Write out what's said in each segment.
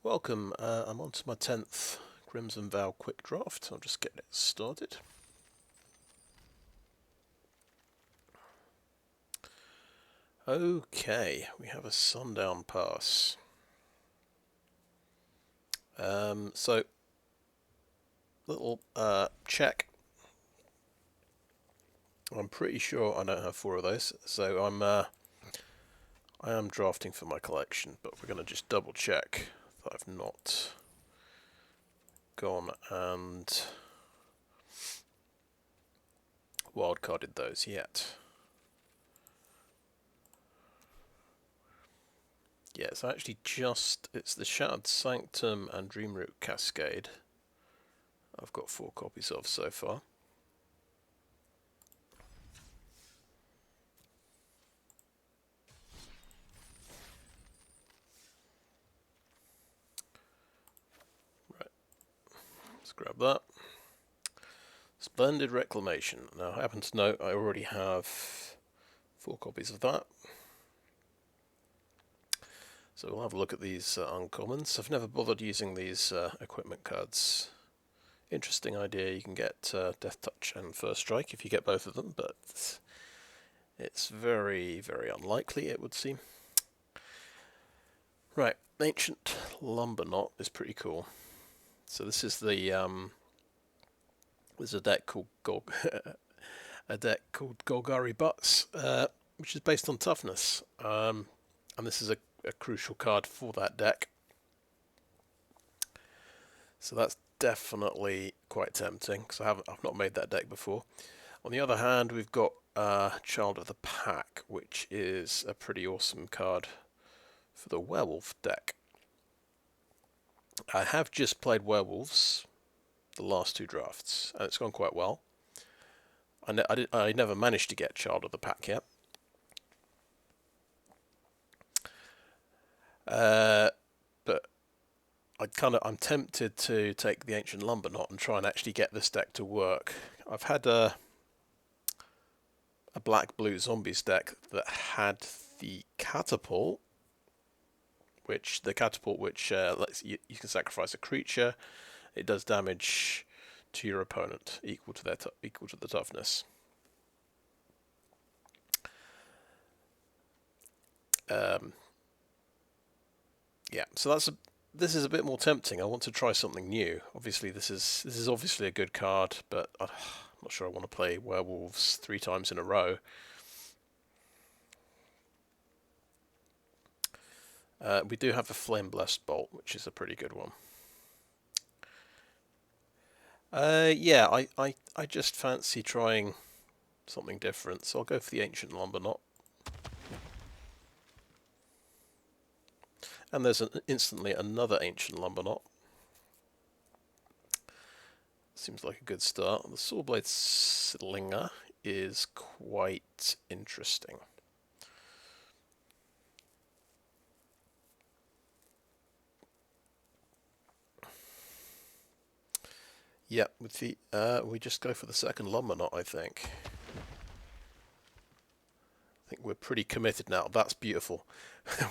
Welcome, I'm on to my 10th Crimson Vow quick draft. I'll just get it started. Okay, we have a Sundown Pass. So, little check. I'm pretty sure I don't have 4 of those, so I am drafting for my collection, but we're going to just double check that I've not gone and wildcarded those yet. Yeah, it's actually it's the Shattered Sanctum and Dreamroot Cascade I've got 4 copies of so far. Right, let's grab that. Splendid Reclamation. Now I happen to know I already have 4 copies of that. So we'll have a look at these uncommons. I've never bothered using these equipment cards. Interesting idea, you can get Death Touch and First Strike if you get both of them, but it's very, very unlikely, it would seem. Right, Ancient Lumberknot is pretty cool. So this is the there's a deck called Golgari Butts, which is based on toughness, and this is a crucial card for that deck. So that's definitely quite tempting because I've not made that deck before. On the other hand, we've got Child of the Pack, which is a pretty awesome card for the werewolf deck. I have just played werewolves the last 2 drafts, and it's gone quite well. I never managed to get Child of the Pack yet. But I'm tempted to take the Ancient Lumberknot and try and actually get this deck to work. I've had a black-blue zombies deck that had the Catapult, which lets you can sacrifice a creature. It does damage to your opponent equal to the toughness. Yeah, so this is a bit more tempting. I want to try something new. Obviously, this is obviously a good card, but I'm not sure I want to play werewolves 3 times in a row. We do have a Flame Blessed Bolt, which is a pretty good one. Yeah, I just fancy trying something different, so I'll go for the Ancient Lumberknot. And there's instantly another Ancient Lumberknot. Seems like a good start. The Sawblade Slinger is quite interesting. Yeah, with the we just go for the second Lumberknot, I think. I think we're pretty committed now. That's beautiful.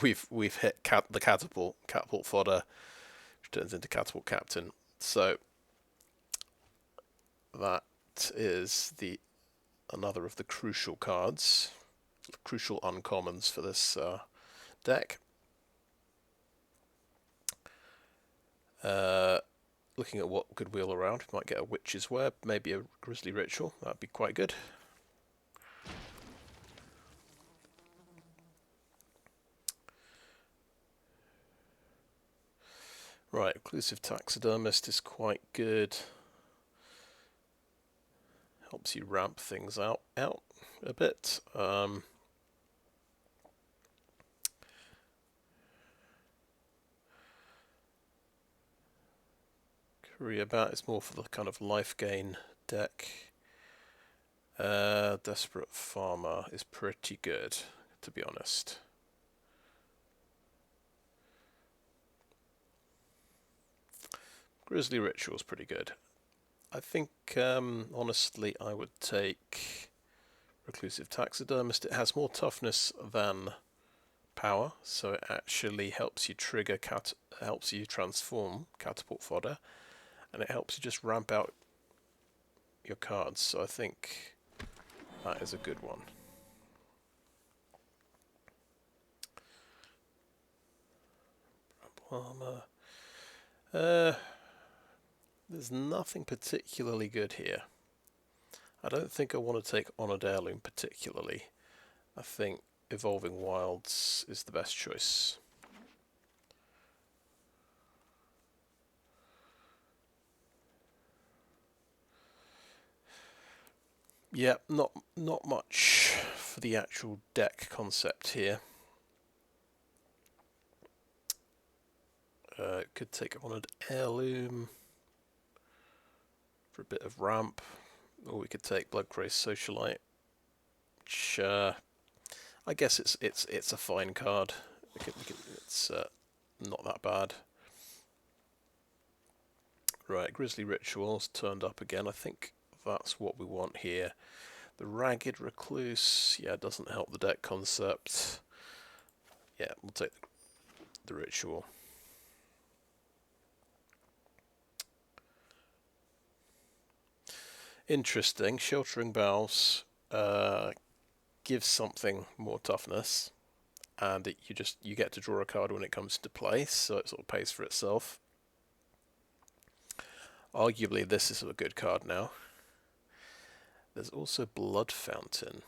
we've hit the Catapult Fodder, which turns into Catapult Captain. So that is another of the crucial cards, the crucial uncommons for this deck. Looking at what could wheel around, we might get a Witch's Web, maybe a Grisly Ritual. That'd be quite good. Right, Reclusive Taxidermist is quite good. Helps you ramp things out a bit. Career Bat is more for the kind of life gain deck. Desperate Farmer is pretty good, to be honest. Grisly Ritual is pretty good. I think, honestly, I would take Reclusive Taxidermist. It has more toughness than power, so it actually helps you trigger helps you transform Catapult Fodder, and it helps you just ramp out your cards. So I think that is a good one. Armor. There's nothing particularly good here. I don't think I want to take Honored Heirloom particularly. I think Evolving Wilds is the best choice. Yeah, not much for the actual deck concept here. Could take Honored Heirloom for a bit of ramp, or we could take Bloodcrazed Socialite. Which, I guess it's a fine card. It's not that bad. Right, Grisly Ritual's turned up again. I think that's what we want here. The Ragged Recluse, yeah, doesn't help the deck concept. Yeah, we'll take the Ritual. Interesting. Sheltering Boughs gives something more toughness, and you get to draw a card when it comes into play, so it sort of pays for itself. Arguably, this is a good card now. There's also Blood Fountain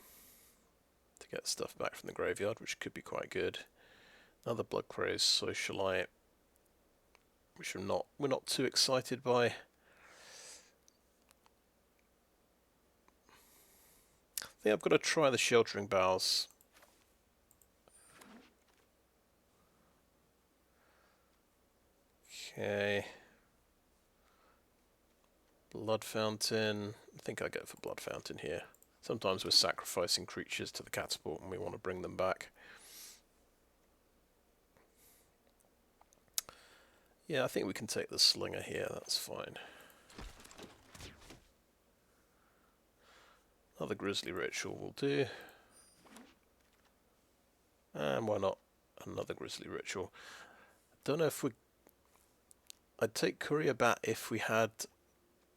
to get stuff back from the graveyard, which could be quite good. Another Bloodcrazed Socialite, which we're not too excited by. I think I've got to try the Sheltering Boughs. Okay. Blood Fountain. I think I go for Blood Fountain here. Sometimes we're sacrificing creatures to the catapult and we want to bring them back. Yeah, I think we can take the Slinger here, that's fine. Another Grisly Ritual will do. And why not another Grisly Ritual? Don't know if I'd take Courier Bat if we had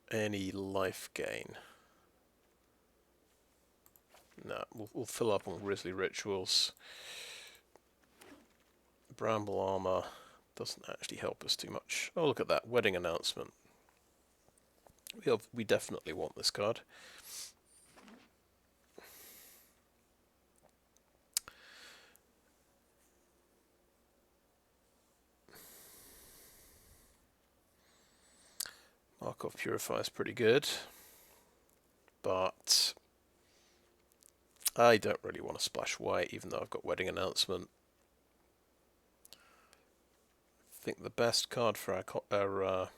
any life gain. No, we'll fill up on Grisly Rituals. Bramble Armor doesn't actually help us too much. Oh, look at that, Wedding Announcement. We definitely want this card. Markov Purifier is pretty good, but I don't really want to splash white, even though I've got Wedding Announcement. I think the best card for our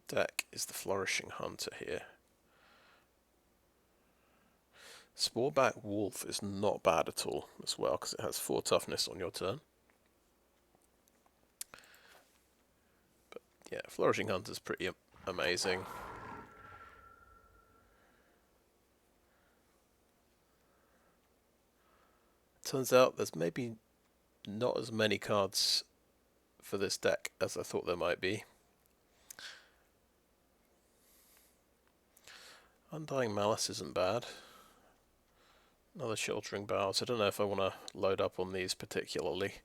deck is the Flourishing Hunter here. Sporeback Wolf is not bad at all as well, because it has 4 toughness on your turn. But yeah, Flourishing Hunter is pretty amazing. Turns out there's maybe not as many cards for this deck as I thought there might be. Undying Malice isn't bad. Another Sheltering Boughs. I don't know if I want to load up on these particularly.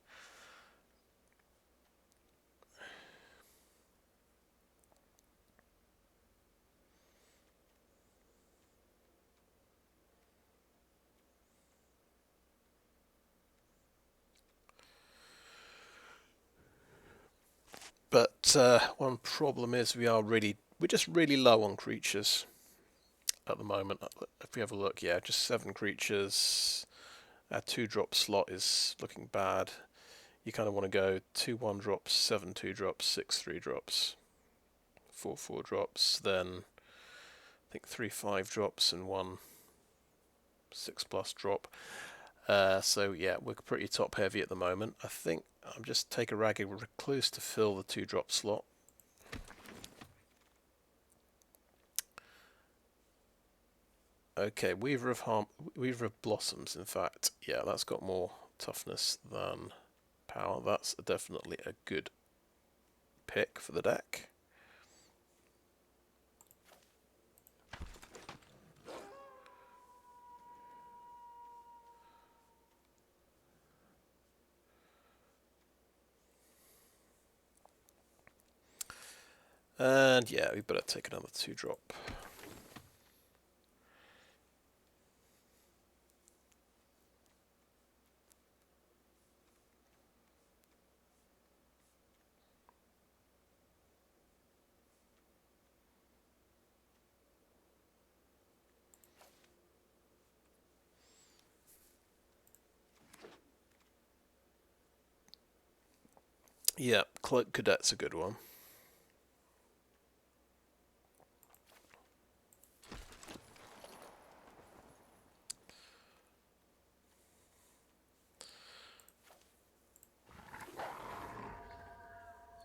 But one problem is we're just really low on creatures at the moment. If we have a look, yeah, just 7 creatures. Our 2-drop slot is looking bad. You kind of want to go 2 1-drops, 7 2-drops, 6 3-drops, 4 4-drops, then I think 3 5-drops and 1 6+ drop. So yeah, we're pretty top heavy at the moment. I think I'm just take a Ragged Recluse to fill the 2-drop slot. Okay, Weaver of Blossoms, in fact. Yeah, that's got more toughness than power. That's definitely a good pick for the deck. And yeah, we better take another 2-drop. Yeah, Cloaked Cadet's a good one.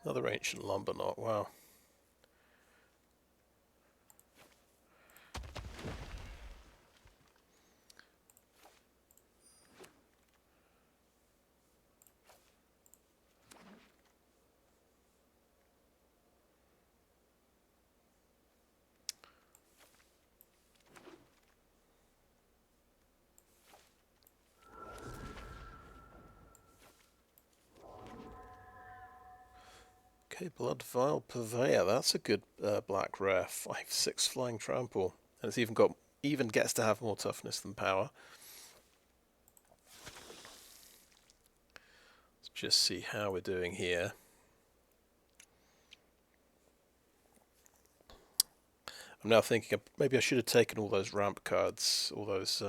Another Ancient Lumberknot, wow. Okay, Bloodvial Purveyor, that's a good black rare. 5/6 flying trample. And it's even gets to have more toughness than power. Let's just see how we're doing here. I'm now thinking maybe I should have taken all those ramp cards, all those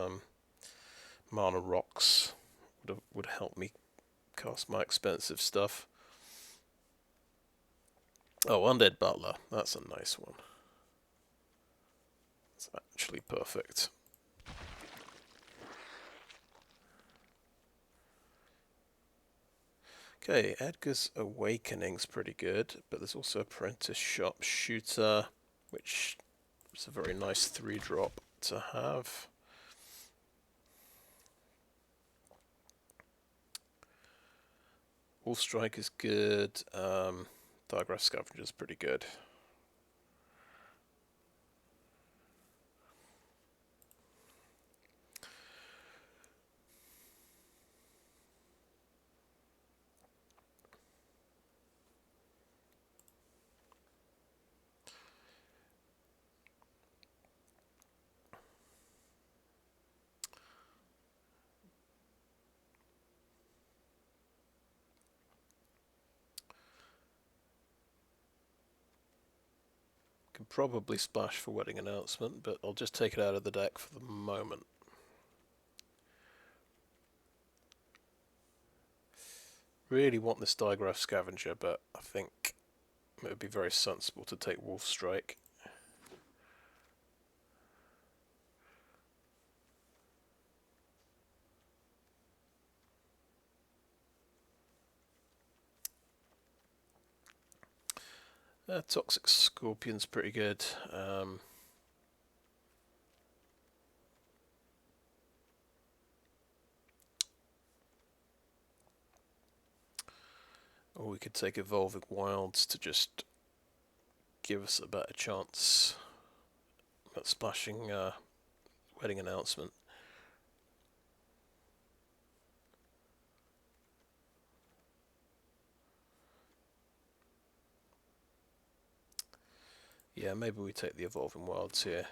mana rocks. Would help me cast my expensive stuff. Oh, Undead Butler. That's a nice one. It's actually perfect. Okay, Edgar's Awakening's pretty good, but there's also Apprentice Sharpshooter, which is a very nice 3-drop to have. Wolf Strike is good. Diagraph Scavenger is pretty good. Can probably splash for Wedding Announcement, but I'll just take it out of the deck for the moment. Really want this Diagraph Scavenger, but I think it would be very sensible to take Wolf Strike. Toxic Scorpion's pretty good. Or we could take Evolving Wilds to just give us a better chance at splashing Wedding Announcement. Yeah, maybe we take the Evolving Wilds here.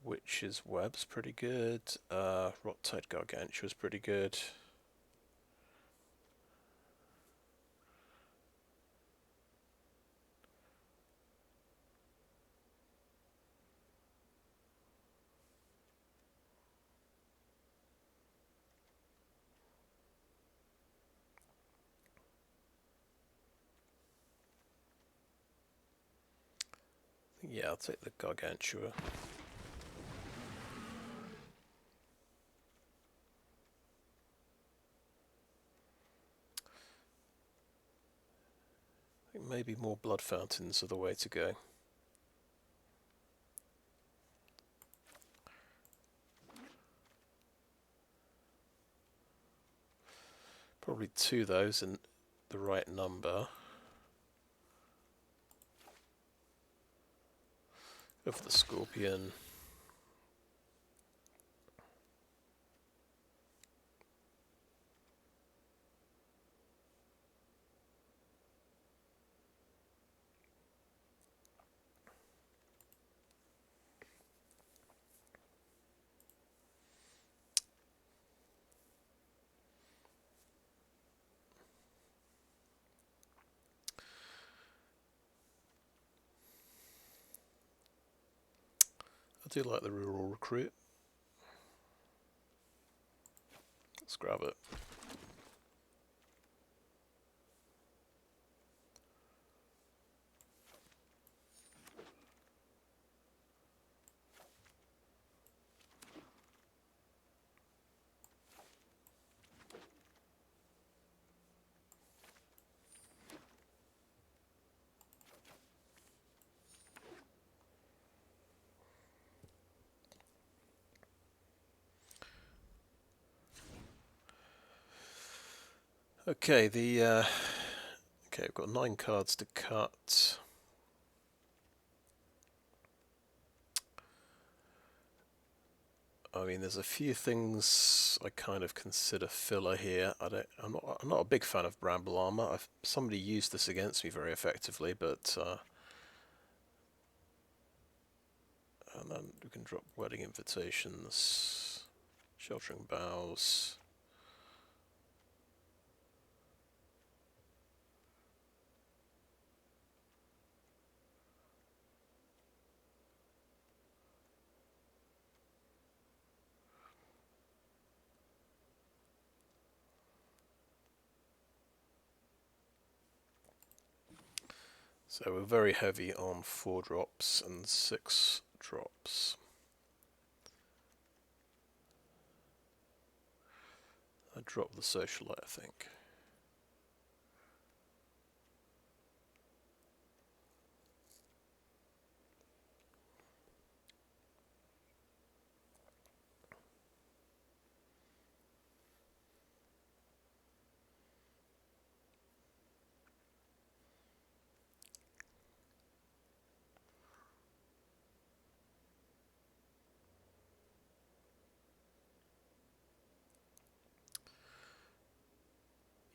Witch's Web's pretty good. Rot-Tide Gargantua's pretty good. Yeah, I'll take the Gargantua. I think maybe more Blood Fountains are the way to go. Probably 2 of those in the right number. Go for the Scorpion. I do like the Rural Recruit. Let's grab it. Okay, okay, I've got 9 cards to cut. I mean, there's a few things I kind of consider filler here. I'm not a big fan of Bramble Armor. Somebody used this against me very effectively, but and then we can drop Wedding Invitations, Sheltering Boughs. So we're very heavy on 4 drops and 6 drops. I dropped the Socialite, I think.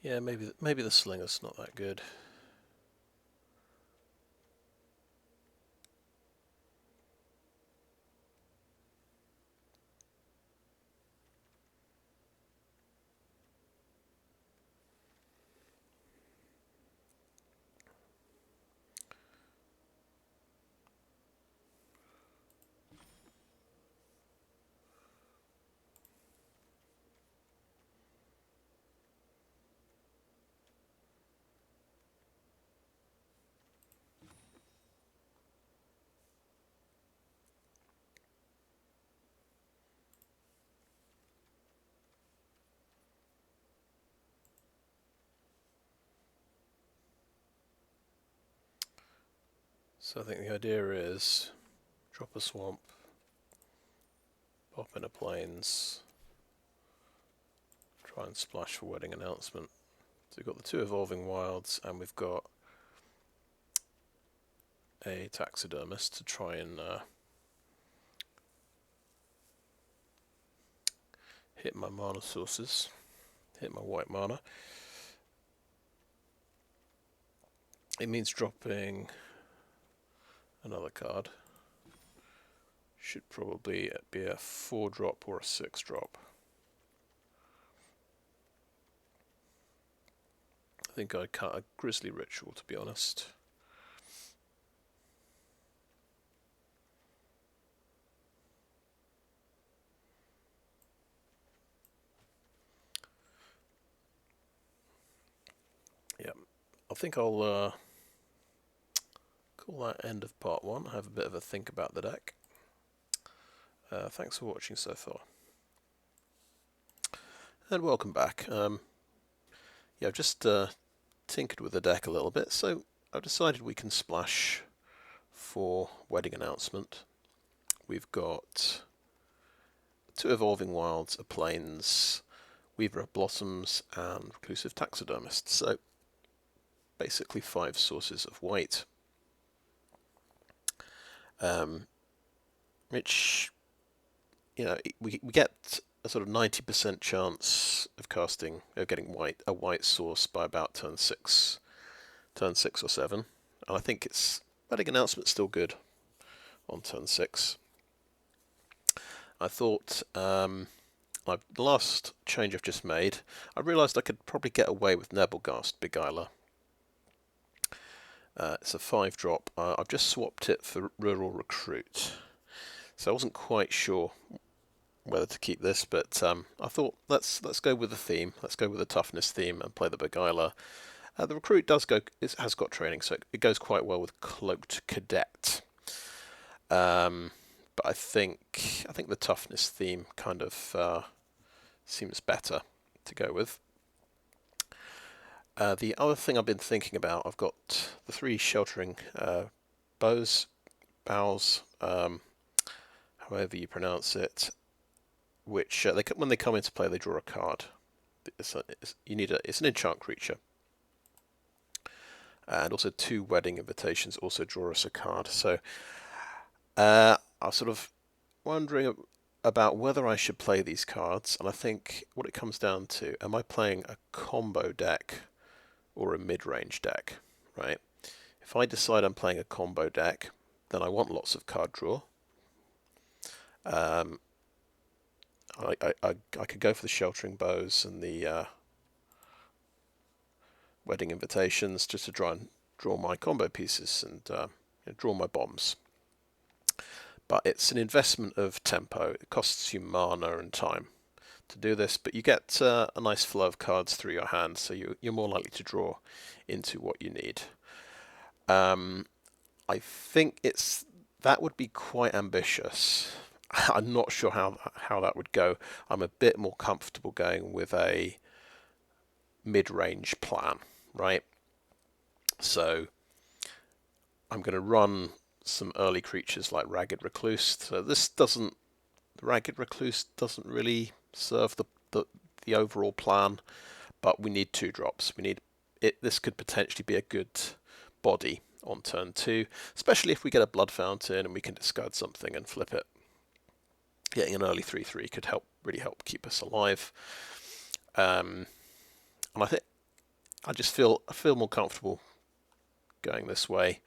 Yeah, maybe the Slinger's not that good. So I think the idea is drop a swamp, pop in a plains, try and splash for Wedding Announcement. So we've got the 2 Evolving Wilds and we've got a Taxidermist to try and hit my mana sources, hit my white mana. It means dropping another card. Should probably be a 4 drop or a 6 drop. I think I'd cut a Grisly Ritual, to be honest. Yeah, I think I'll call that end of part 1. Have a bit of a think about the deck. Thanks for watching so far. And welcome back. Yeah, I've just tinkered with the deck a little bit, so I've decided we can splash for Wedding Announcement. We've got 2 Evolving Wilds, a Plains. Weaver of Blossoms, and Reclusive Taxidermist. So basically 5 sources of white, which, you know, we get a sort of 90% chance of getting a white source by about turn 6 or 7, and I think Wedding Announcement's still good on turn 6. I thought, the last change I've just made, I realised I could probably get away with Nebelgast Beguiler. It's a 5-drop. I've just swapped it for Rural Recruit, so I wasn't quite sure whether to keep this, but I thought let's go with the theme. Let's go with the toughness theme and play the Beguiler. The Recruit has got training, so it goes quite well with Cloaked Cadet. But I think the toughness theme kind of seems better to go with. The other thing I've been thinking about, I've got the 3 Sheltering Boughs, however you pronounce it, which when they come into play, they draw a card. It's an enchant creature, and also 2 Wedding Invitations also draw us a card. So I was sort of wondering about whether I should play these cards, and I think what it comes down to: am I playing a combo deck or a mid-range deck, right? If I decide I'm playing a combo deck, then I want lots of card draw. I could go for the Sheltering Boughs and the Wedding Invitations just to try and draw my combo pieces and draw my bombs. But it's an investment of tempo. It costs you mana and time to do this, but you get a nice flow of cards through your hand, so you're more likely to draw into what you need. I think that would be quite ambitious. I'm not sure how that would go. I'm a bit more comfortable going with a mid-range plan, right? So I'm going to run some early creatures like Ragged Recluse. So the Ragged Recluse doesn't really serve the overall plan, but we need 2 drops. We need it. This could potentially be a good body on turn 2, especially if we get a Blood Fountain and we can discard something and flip it. Getting an early 3/3 could really help keep us alive. And I think I feel more comfortable going this way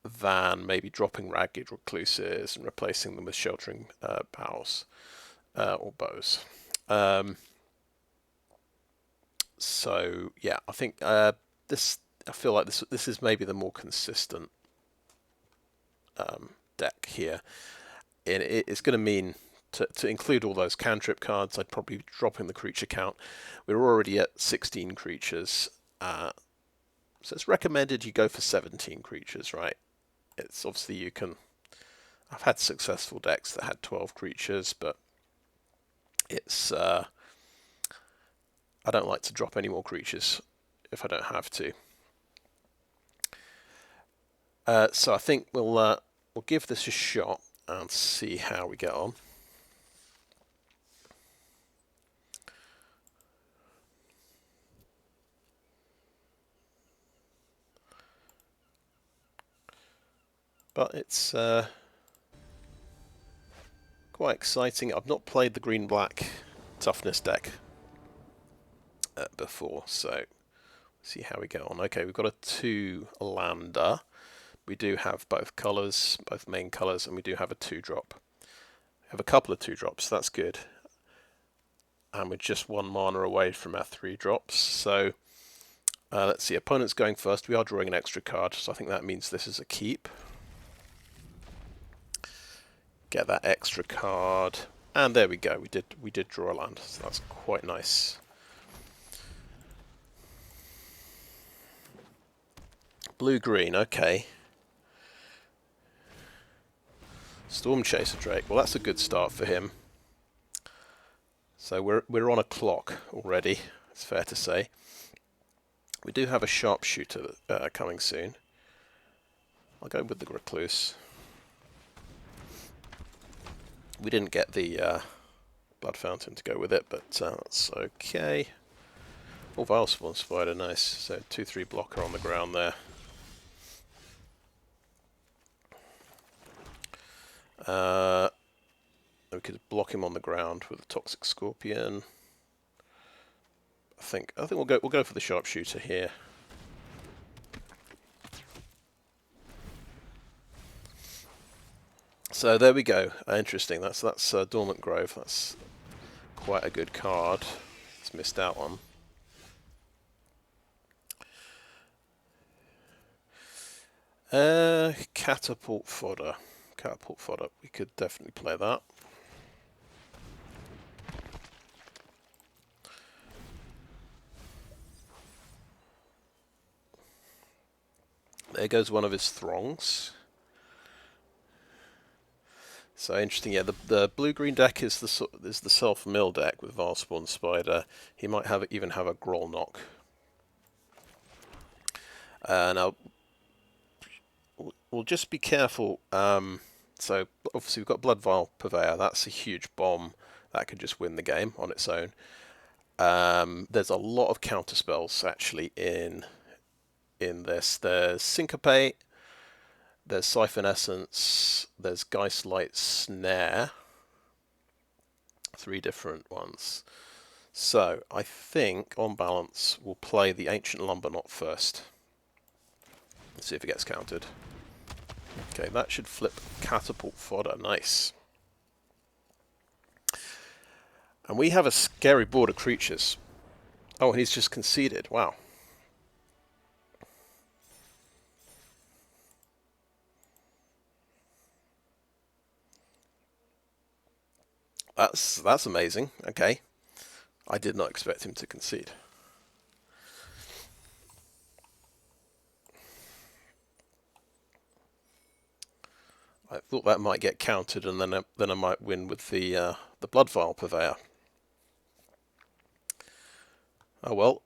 than maybe dropping Ragged Recluses and replacing them with Sheltering Boughs or Bows. So yeah, I think I feel like this is maybe the more consistent deck here. It's going to mean to include all those cantrip cards, I'd probably drop in the creature count. We're already at 16 creatures, so it's recommended you go for 17 creatures, right? It's obviously I've had successful decks that had 12 creatures, but it's I don't like to drop any more creatures if I don't have to. So I think we'll give this a shot and see how we get on. But it's quite exciting. I've not played the green-black toughness deck before, so see how we get on. Okay, we've got a 2-lander. We do have both colours, both main colours, and we do have a 2-drop. We have a couple of 2-drops, so that's good. And we're just 1 mana away from our 3 drops. So let's see, opponent's going first. We are drawing an extra card, so I think that means this is a keep. Get that extra card, and there we go. We did draw a land, so that's quite nice. Blue-green, okay. Storm Chaser Drake. Well, that's a good start for him. So we're on a clock already, it's fair to say. We do have a Sharpshooter coming soon. I'll go with the Recluse. We didn't get the Blood Fountain to go with it, but that's okay. Oh, Vilespawn Spider, nice. So 2/3 blocker on the ground there. We could block him on the ground with a Toxic Scorpion. I think we'll go for the Sharpshooter here. So there we go. Interesting. That's Dormant Grove. That's quite a good card. It's missed out on. Catapult Fodder. Catapult Fodder. We could definitely play that. There goes one of his Throngs. So interesting, yeah. The blue-green deck is the self-mill deck with Vilespawn Spider. He might even have a Grolnok. Now we'll just be careful. So obviously we've got Bloodvial Purveyor. That's a huge bomb that could just win the game on its own. There's a lot of counter spells actually in this. There's Syncopate. There's Siphon Essence, there's Geistlight Snare, 3 different ones. So I think, on balance, we'll play the Ancient Lumberknot first. Let's see if it gets countered. Okay, that should flip Catapult Fodder, nice. And we have a scary board of creatures. Oh, and he's just conceded, wow. That's amazing. Okay, I did not expect him to concede. I thought that might get countered, and then I might win with the Bloodvial Purveyor. Oh well.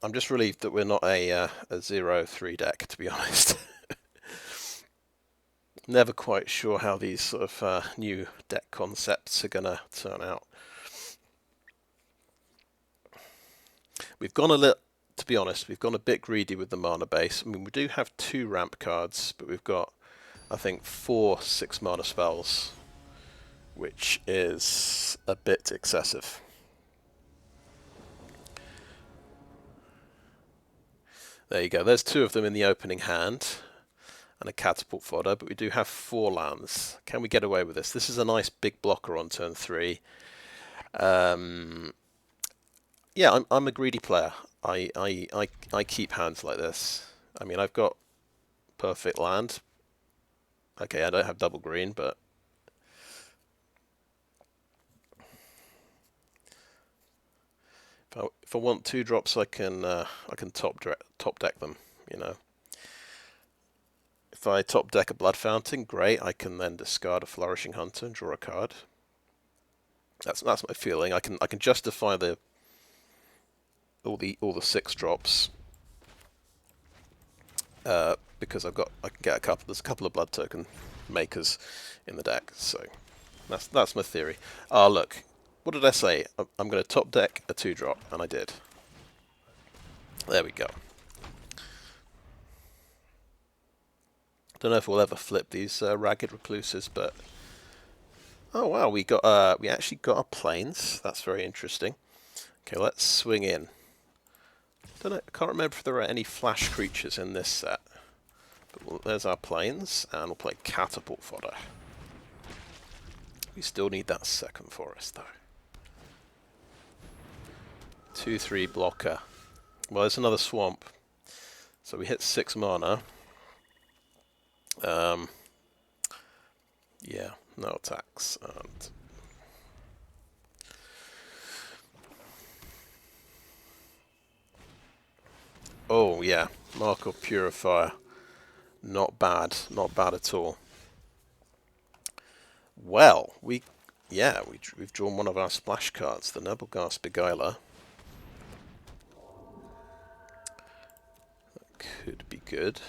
I'm just relieved that we're not a 0-3 deck, to be honest. Never quite sure how these sort of new deck concepts are going to turn out. We've gone to be honest, we've gone a bit greedy with the mana base. I mean, we do have 2 ramp cards, but we've got, I think, 4 6-mana spells, which is a bit excessive. There you go. There's 2 of them in the opening hand. And a Catapult Fodder, but we do have 4 lands. Can we get away with this? This is a nice big blocker on turn 3. Yeah, I'm a greedy player. I keep hands like this. I mean, I've got perfect land. Okay, I don't have double green, but if I want 2 drops, I can top deck them. You know. If I top deck a Blood Fountain, great. I can then discard a Flourishing Hunter and draw a card. That's my feeling. I can justify all the 6 drops because I can get a couple. There's a couple of blood token makers in the deck, so that's my theory. Ah, look, what did I say? I'm going to top deck a 2-drop, and I did. There we go. Don't know if we'll ever flip these Ragged Recluses, but oh wow, we actually got our planes. That's very interesting. Okay, let's swing in. Don't know, I can't remember if there are any flash creatures in this set. But there's our planes, and we'll play Catapult Fodder. We still need that 2nd forest though. 2/3 blocker. Well, there's another swamp. So we hit 6 mana. Yeah, no attacks. And oh yeah, Mark of Purifier. Not bad at all. Well, we've drawn one of our splash cards, the Nebelgast Beguiler. That could be good.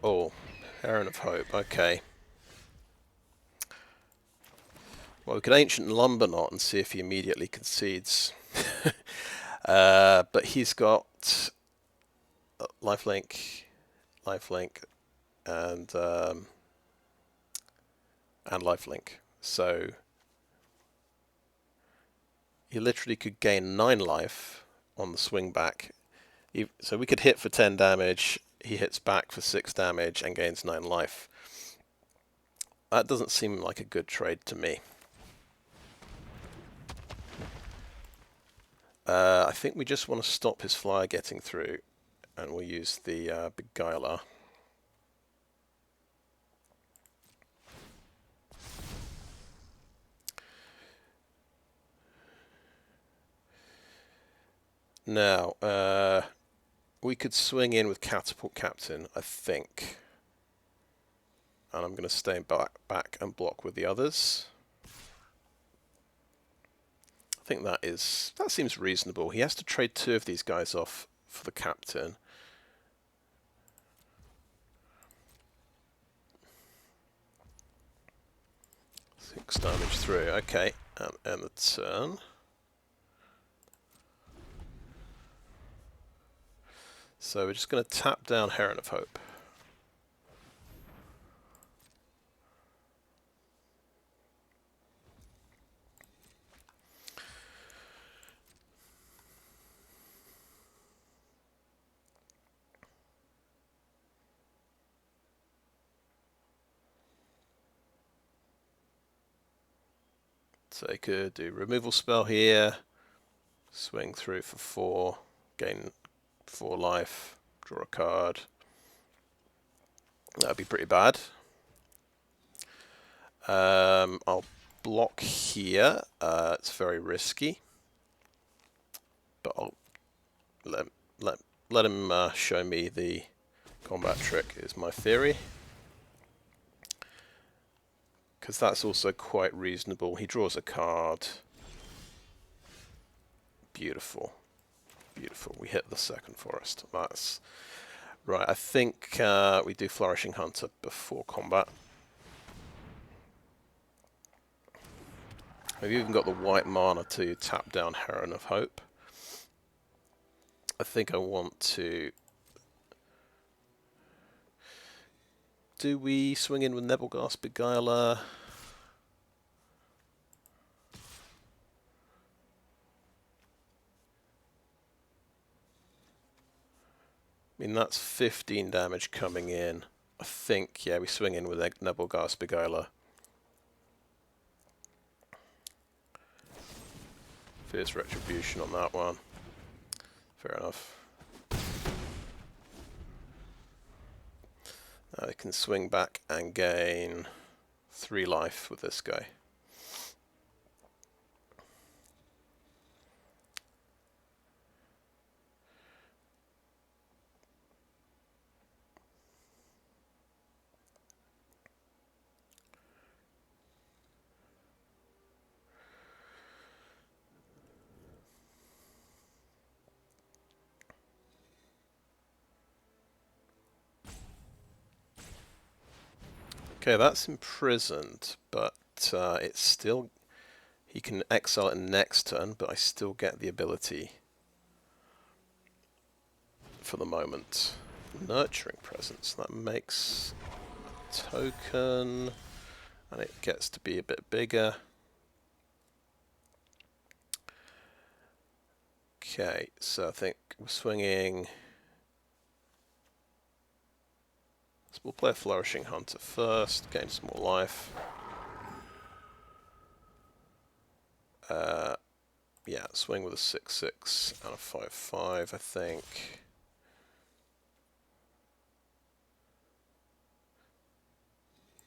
Oh, Heron of Hope, okay. Well, we could Ancient Lumberknot and see if he immediately concedes. But he's got lifelink, and lifelink. So he literally could gain 9 life on the swing back. So we could hit for 10 damage, he hits back for 6 damage and gains 9 life. That doesn't seem like a good trade to me. I think we just want to stop his flyer getting through, and we'll use the Beguiler. Now, we could swing in with Catapult Captain, I think. And I'm going to stay back and block with the others. I think that seems reasonable. He has to trade 2 of these guys off for the captain. Six damage through. Okay, and end the turn. So we're just going to tap down Heron of Hope. So you could do removal spell here, swing through for 4, gain 4 life, draw a card. That'd be pretty bad. I'll block here. It's very risky, but I'll let him show me the combat trick, is my theory. Because that's also quite reasonable. He draws a card. Beautiful. Beautiful. We hit the second forest. That's right. I think we do Flourishing Hunter before combat. We've even got the white mana to tap down Heron of Hope. I think I want to... Do we swing in with Nebelgast Beguiler? I mean, that's 15 damage coming in. I think, yeah, we swing in with Nebelgast Beguiler. Fierce Retribution on that one. Fair enough. I can swing back and gain 3 life with this guy. Okay, that's imprisoned, but it's still... He can exile it next turn, but I still get the ability for the moment. Nurturing Presence, that makes a token, and it gets to be a bit bigger. Okay, so I think we're swinging... So we'll play a Flourishing Hunter first, gain some more life. Yeah, swing with a 6/6 and a 5/5, I think.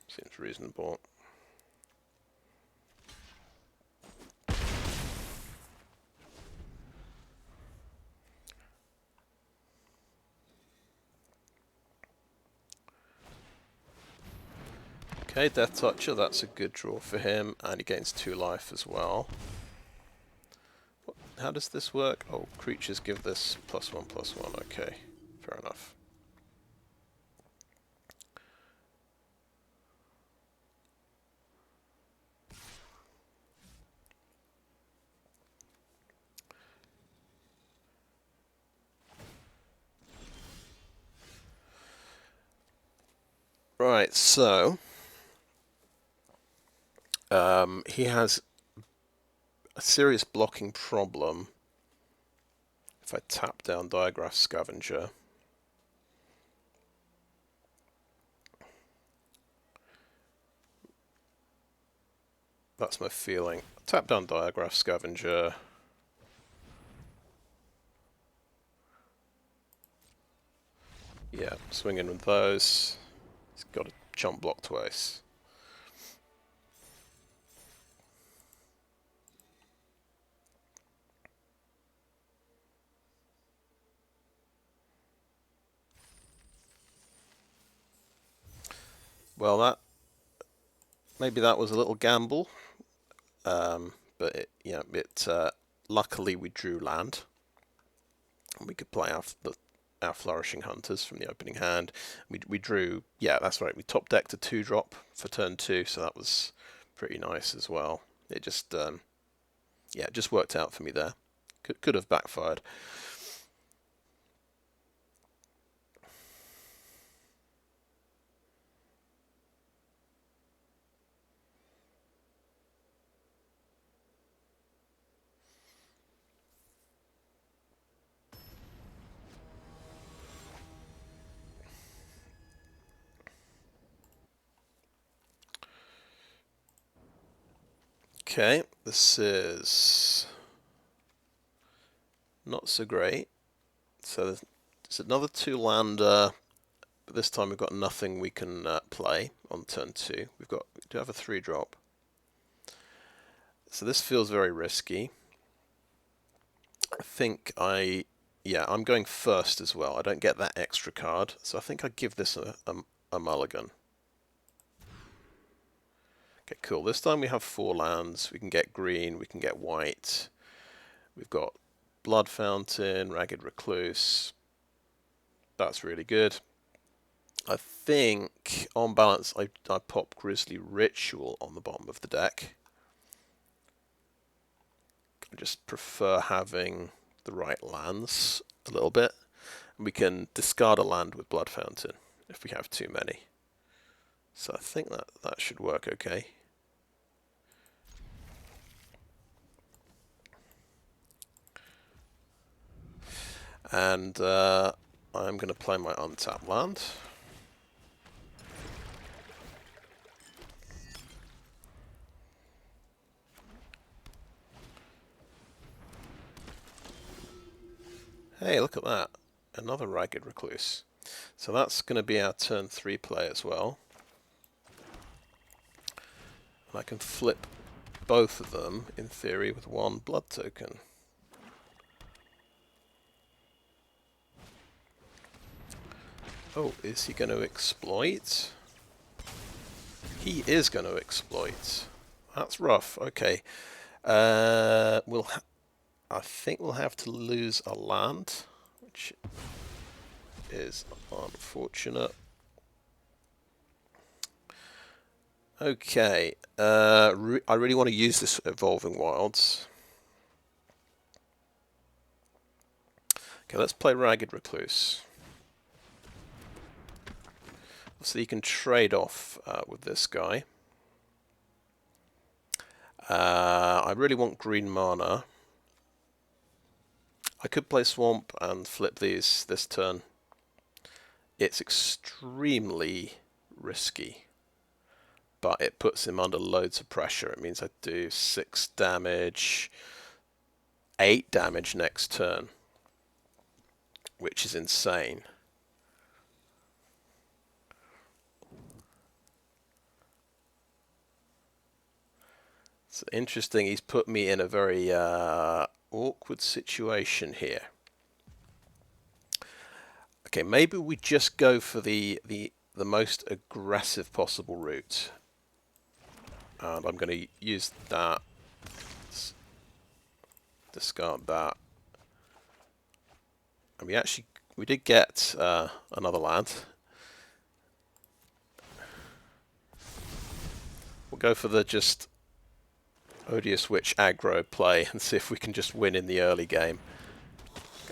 Seems reasonable. Okay, Death Toucher, that's a good draw for him, and he gains 2 life as well. How does this work? Oh, creatures give this +1/+1, okay, fair enough. Right, so he has a serious blocking problem if I tap down Diagraph Scavenger. That's my feeling. Tap down Diagraph Scavenger. Yeah, swing in with those. He's got a chump block twice. Well, maybe that was a little gamble, but luckily we drew land, and we could play our Flourishing Hunters from the opening hand. We drew, yeah, that's right. We top decked a 2-drop for turn 2, so that was pretty nice as well. It just, yeah, it just worked out for me there. Could have backfired. Okay, this is not so great. So there's another 2-lander, but this time we've got nothing we can play on turn 2. We do have a 3-drop. So this feels very risky. I think I'm going first as well. I don't get that extra card, so I think I give this a mulligan. Okay, cool. This time we have 4 lands. We can get green, we can get white. We've got Blood Fountain, Ragged Recluse. That's really good. I think, on balance, I pop Grisly Ritual on the bottom of the deck. I just prefer having the right lands a little bit. And we can discard a land with Blood Fountain if we have too many. So I think that should work okay. And I'm going to play my untapped land. Hey, look at that. Another Ragged Recluse. So that's going to be our turn 3 play as well. And I can flip both of them, in theory, with 1 blood token. Oh, is he going to exploit? He is going to exploit. That's rough. Okay. I think we'll have to lose a land, which is unfortunate. Okay. I really want to use this Evolving Wilds. Okay, let's play Ragged Recluse. So you can trade off with this guy. I really want green mana. I could play Swamp and flip these this turn. It's extremely risky, but it puts him under loads of pressure. It means I do 6 damage, 8 damage next turn, which is insane. It's interesting, he's put me in a very awkward situation here. Okay, maybe we just go for the most aggressive possible route. And I'm going to use that. Discard that. And we did get another land. We'll go for the just Odious Witch aggro play and see if we can just win in the early game.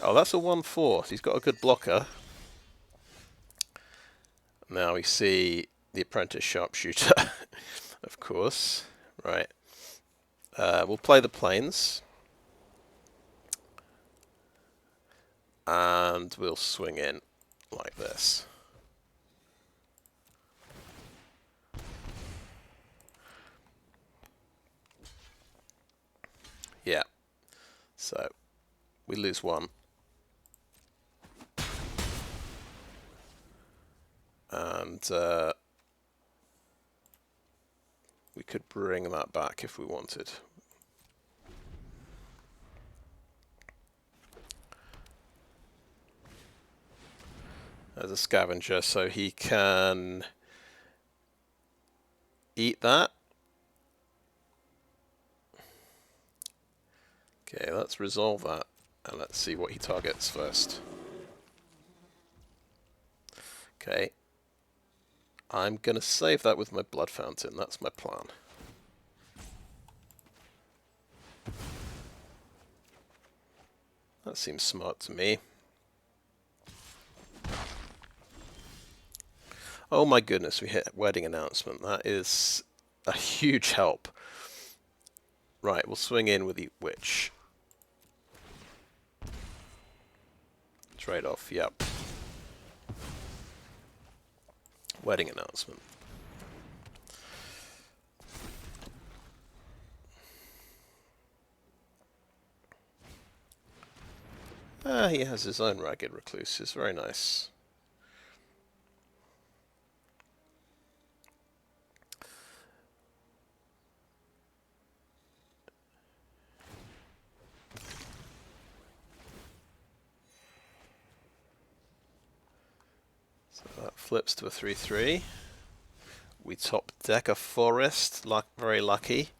Oh, that's a 1/4. He's got a good blocker. Now we see the Apprentice Sharpshooter, of course. Right. We'll play the plains. And we'll swing in like this. Yeah. So, we lose one. And we could bring that back if we wanted. As a scavenger, so he can eat that. Okay, let's resolve that, and let's see what he targets first. Okay. I'm going to save that with my Blood Fountain, that's my plan. That seems smart to me. Oh my goodness, we hit wedding announcement. That is a huge help. Right, we'll swing in with the witch. Trade off, yep. Wedding announcement. Ah, he has his own Ragged Recluse. It's very nice. So that flips to a 3/3. We top deck a forest. Very lucky.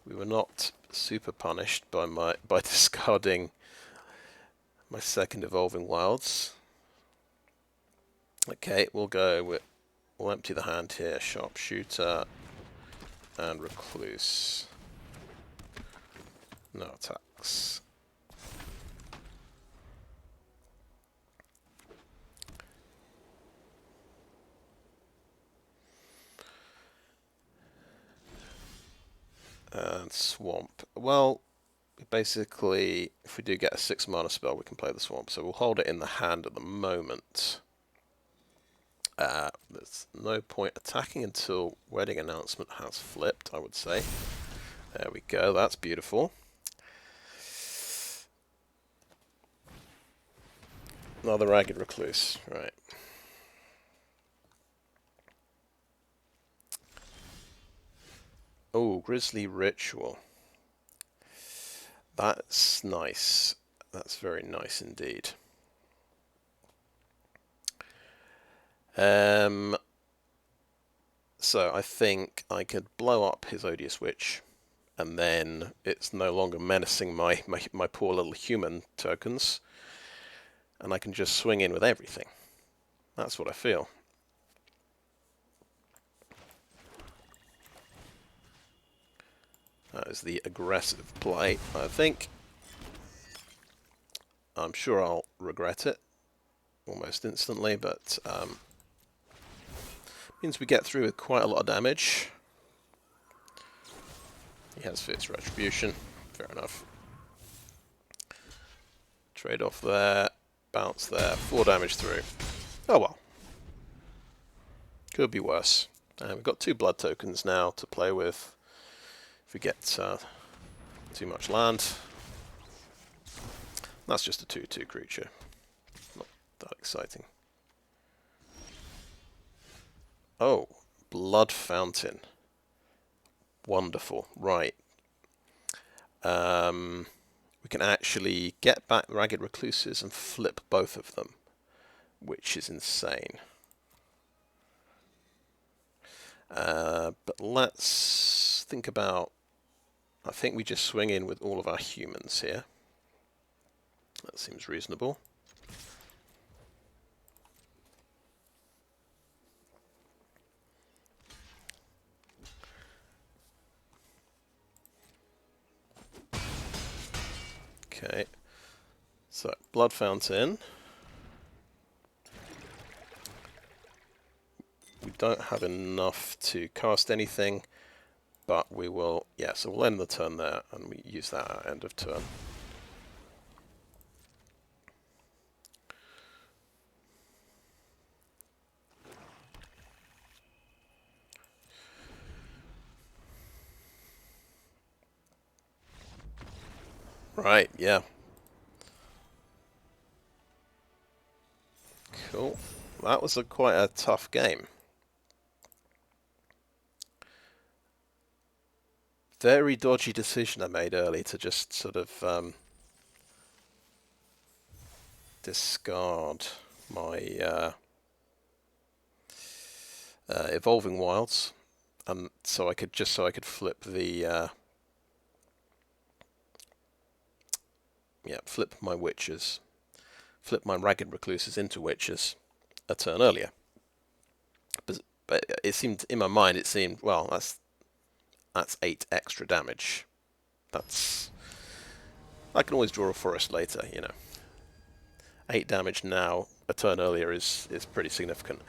We were not super punished by discarding my second Evolving Wilds. Okay, we'll empty the hand here. Sharpshooter and Recluse. No attacks. And Swamp. Well, basically, if we do get a 6 mana spell, we can play the Swamp. So we'll hold it in the hand at the moment. There's no point attacking until Wedding Announcement has flipped, I would say. There we go, that's beautiful. Another Ragged Recluse, right. Oh, Grisly Ritual. That's nice. That's very nice indeed. So I think I could blow up his Odious Witch, and then it's no longer menacing my poor little human tokens, and I can just swing in with everything. That's what I feel. That is the aggressive play, I think. I'm sure I'll regret it almost instantly, but means we get through with quite a lot of damage. He has Fierce Retribution, fair enough. Trade off there, bounce there, 4 damage through. Oh well. Could be worse. And we've got 2 blood tokens now to play with. If we get too much land. That's just a 2/2 creature. Not that exciting. Oh, Blood Fountain. Wonderful. Right. We can actually get back Ragged Recluses and flip both of them, which is insane. But let's think about... I think we just swing in with all of our humans here. That seems reasonable. Okay, so Blood Fountain. We don't have enough to cast anything, but we will, yeah, so we'll end the turn there, and we use that at end of turn. Right, yeah. Cool. That was quite a tough game. Very dodgy decision I made early to just sort of discard my Evolving Wilds, and so I could flip the flip my witches, flip my Ragged Recluses into witches a turn earlier. But it seemed, in my mind, it seemed, well, that's 8 extra damage. I can always draw a forest later, you know. 8 damage now, a turn earlier is pretty significant.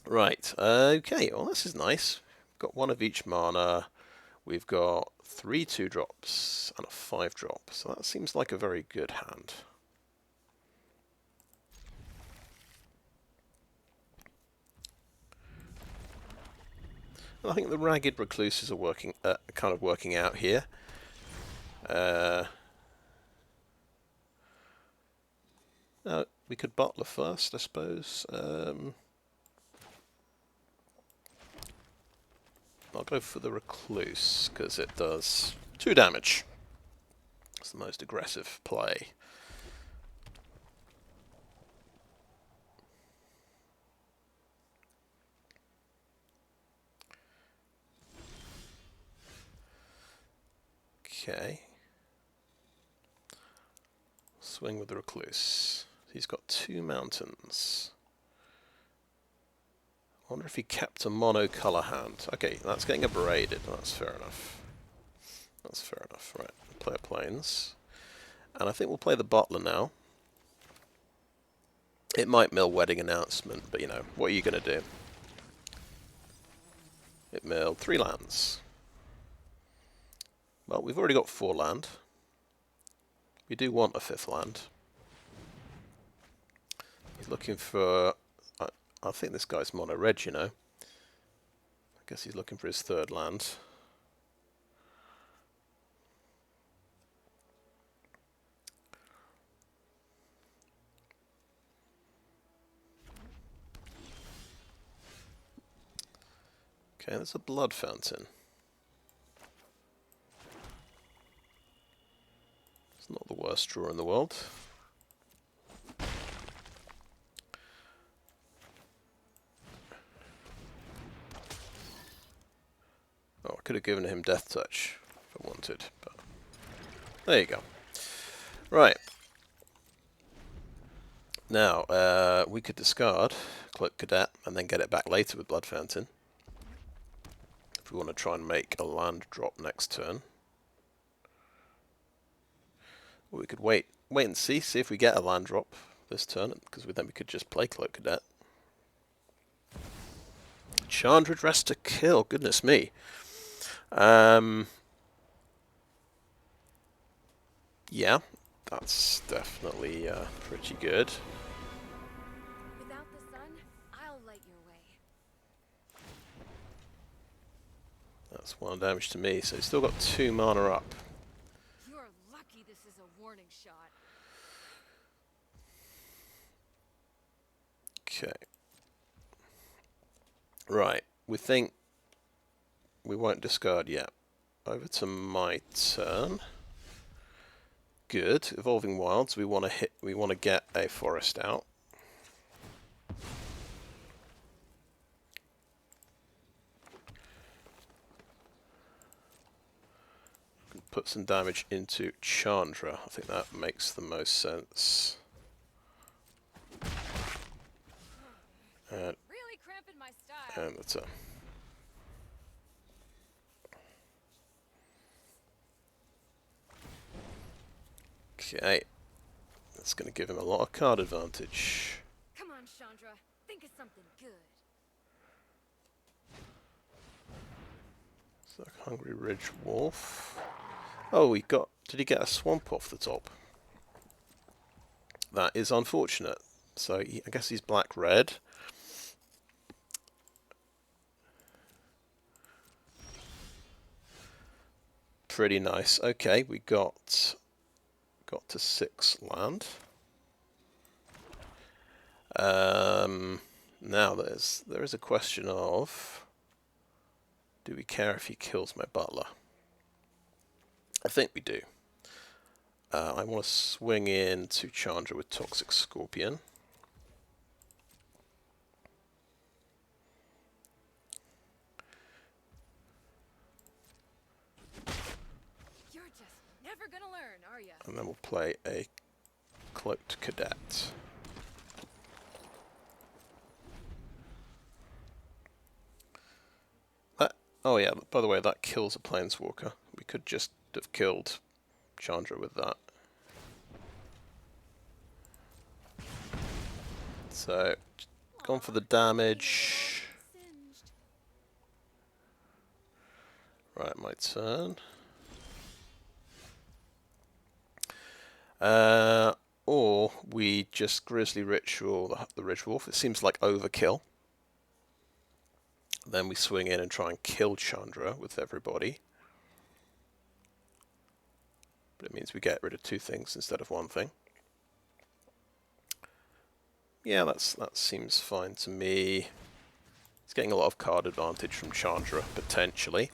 Right, okay, well this is nice. Got 1 of each mana. We've got 3 2-drops and a 5-drop, so that seems like a very good hand. And I think the Ragged Recluses are kind of working out here. We could Butler first, I suppose. I'll go for the Recluse, because it does 2 damage. It's the most aggressive play. Okay. Swing with the Recluse. He's got 2 mountains. I wonder if he kept a mono-colour hand. Okay, that's getting abraded. That's fair enough. That's fair enough. Right, play our plains. And I think we'll play the Butler now. It might mill Wedding Announcement, but you know, what are you going to do? It milled 3 lands. Well, we've already got 4 land. We do want a 5th land. He's looking for... I think this guy's mono-red, you know. I guess he's looking for his 3rd land. Okay, there's a Blood Fountain. It's not the worst draw in the world. Oh, I could have given him Death Touch if I wanted, but there you go. Right. Now, we could discard Cloaked Cadet and then get it back later with Blood Fountain. If we want to try and make a land drop next turn. Or we could wait and see if we get a land drop this turn, because then we could just play Cloaked Cadet. Chandra Dress to kill, goodness me. Yeah, that's definitely pretty good. Without the sun, I'll light your way. That's 1 damage to me, so he's still got 2 mana up. You're lucky this is a warning shot. Okay. Right, we think we won't discard yet. Over to my turn. Good. Evolving Wilds. We want to get a forest out. Put some damage into Chandra. I think that makes the most sense. And Really cramping my style. and the turn. Okay, that's going to give him a lot of card advantage. Come on, Chandra. Think of something good. So Hungry Ridge Wolf. Oh, he got... Did he get a swamp off the top? That is unfortunate. So I guess he's black-red. Pretty nice. Okay, we got to 6 land. Now there is a question of, do we care if he kills my butler? I think we do. I want to swing in to Chandra with Toxic Scorpion. You're just never gonna learn, are ya? And then we'll play a Cloaked Cadet. Oh yeah, by the way, that kills a Planeswalker. We could just have killed Chandra with that. So, gone for the damage. Singed. Right, my turn. Or we just Grisly Ritual the Ridge Wolf. It seems like overkill. Then we swing in and try and kill Chandra with everybody. But it means we get rid of 2 things instead of 1 thing. Yeah, that seems fine to me. He's getting a lot of card advantage from Chandra, potentially.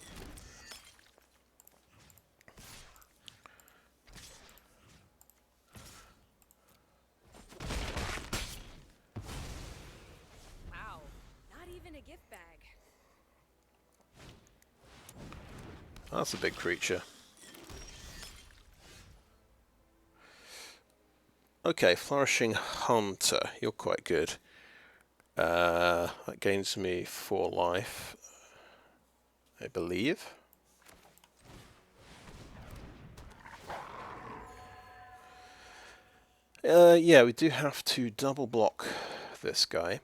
Wow, not even a gift bag. That's a big creature. Okay, Flourishing Hunter. You're quite good. That gains me 4 life, I believe. Yeah, we do have to double block this guy.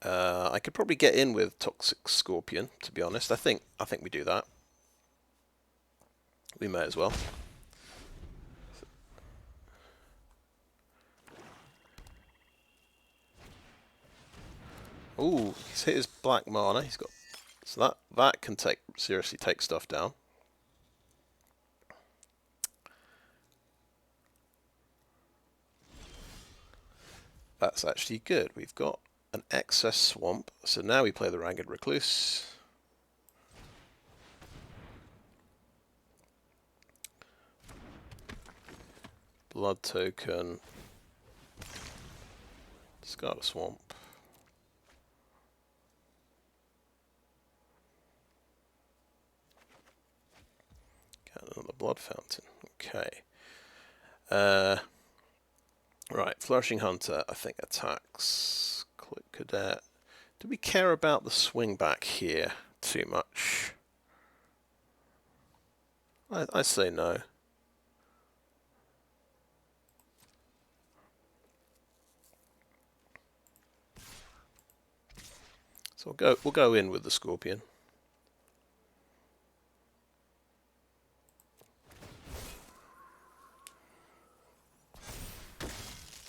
I could probably get in with Toxic Scorpion, to be honest. I think we do that. We may as well. Ooh, he's hit his black mana. He's got so that can seriously take stuff down. That's actually good. We've got an excess swamp, so now we play the Ragged Recluse. Blood token. Discard a swamp. Get another blood fountain. Okay. Right, Flourishing Hunter, I think attacks. Cloaked Cadet. Do we care about the swing back here too much? I say no. So we'll go in with the Scorpion.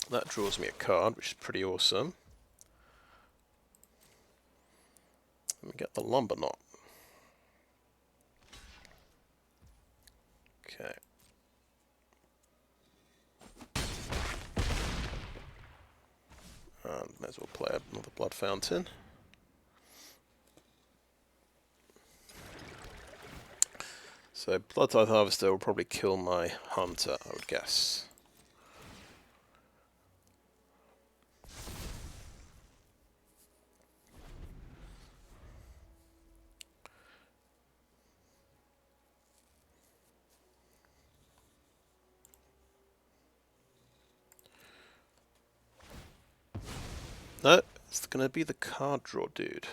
That draws me a card, which is pretty awesome. And we get the Lumberknot. Okay. And may as well play another Blood Fountain. So Blood Tithe Harvester will probably kill my Hunter, I would guess. No, it's going to be the card draw dude.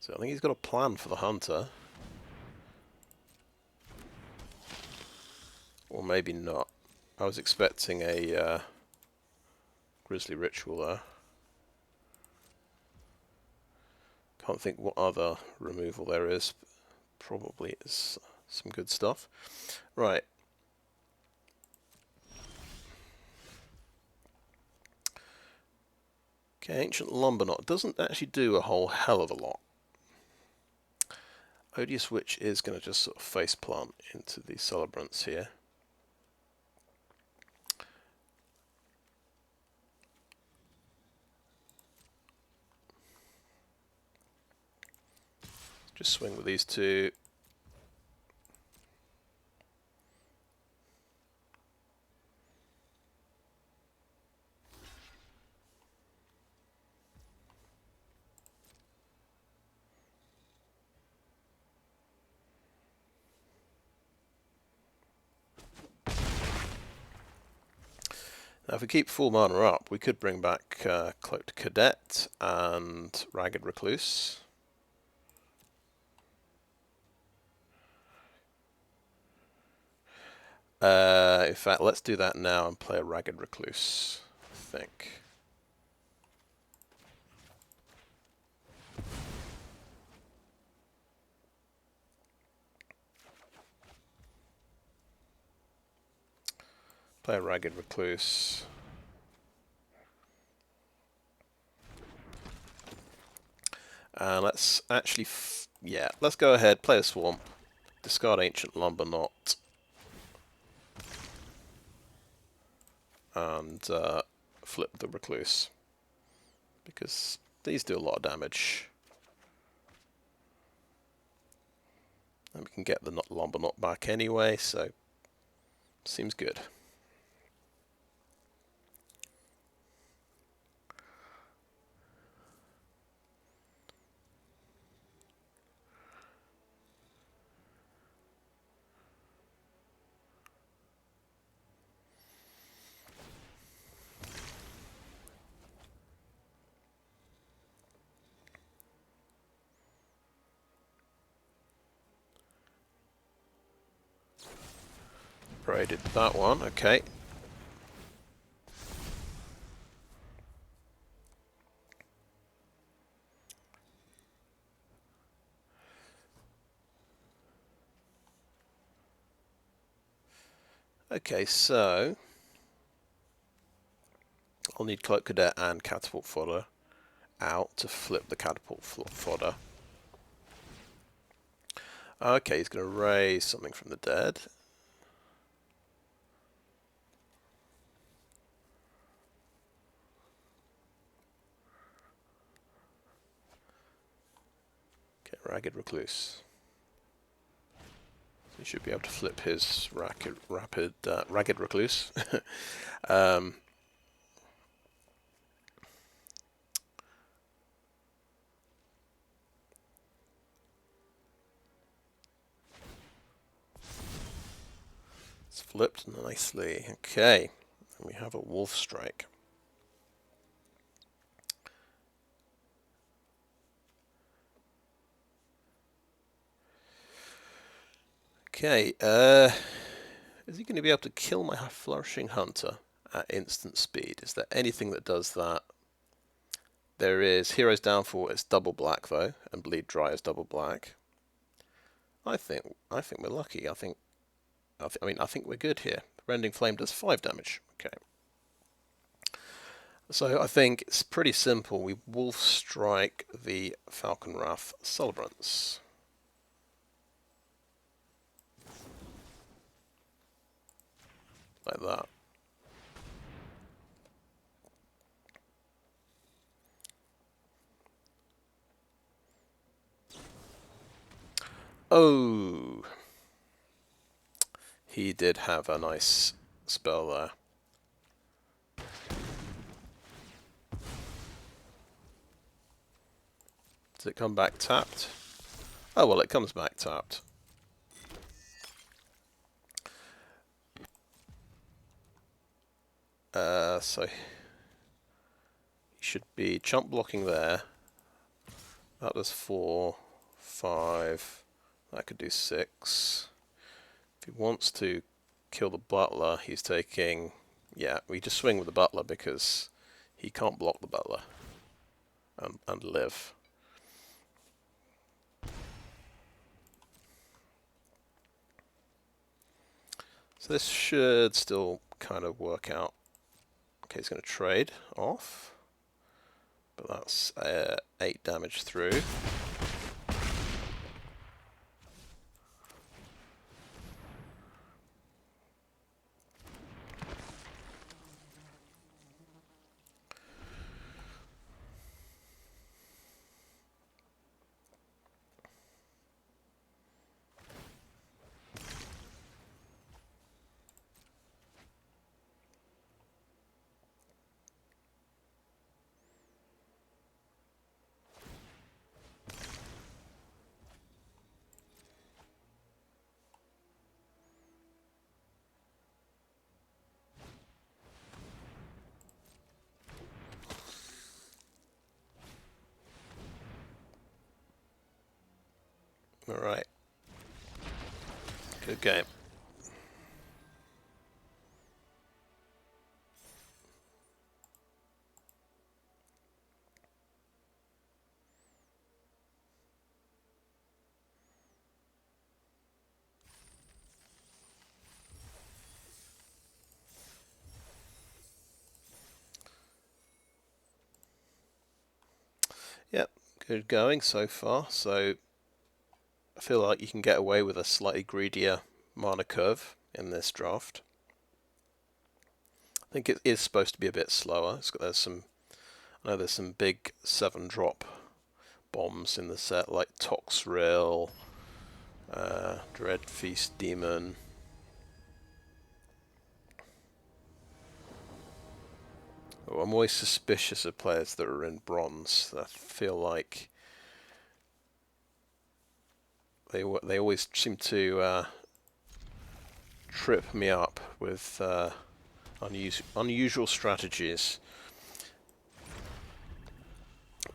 So I think he's got a plan for the hunter. Or maybe not. I was expecting a Grisly Ritual there. Can't think what other removal there is. Probably is some good stuff. Right. Okay, Ancient Lumberknot doesn't actually do a whole hell of a lot. Odious Witch is going to just sort of face plant into these celebrants here. Just swing with these two. Now if we keep full mana up, we could bring back Cloaked Cadet and Ragged Recluse. In fact, let's do that now and play a Ragged Recluse, I think. Play a Ragged Recluse. And let's actually, let's go ahead, play a Swamp, discard Ancient Lumberknot, and flip the Recluse, because these do a lot of damage. And we can get the Lumberknot back anyway, so seems good. Braided that one, okay. Okay, so I'll need Cloaked Cadet and Catapult Fodder out to flip the Catapult Fodder. Okay, he's going to raise something from the dead. Okay, Ragged Recluse. So he should be able to flip his Ragged Recluse. It's flipped nicely. Okay, and we have a Wolf Strike. Okay, is he going to be able to kill my Flourishing Hunter at instant speed? Is there anything that does that? There is Hero's Downfall. It's double black though, and Bleed Dry is double black. I think we're lucky. I think we're good here. Rending Flame does 5 damage. Okay. So I think it's pretty simple. We Wolf Strike the Falcon Wrath Celebrants. Like that. Oh, he did have a nice spell there. Does it come back tapped? Oh well, it comes back tapped. So he should be chump blocking there, That does 4, 5. That could do 6. If he wants to kill the butler, he's taking... Yeah, we just swing with the butler because he can't block the butler and live. So this should still kind of work out. Okay, he's going to trade off. But that's 8 damage through. Alright. Good game. Yep, good going so far. So I feel like you can get away with a slightly greedier mana curve in this draft. I think it is supposed to be a bit slower. There's some, I know there's some big 7-drop bombs in the set, like Toxrill, Dread Feast Demon. Oh, I'm always suspicious of players that are in bronze. I feel like they always seem to trip me up with unusual strategies.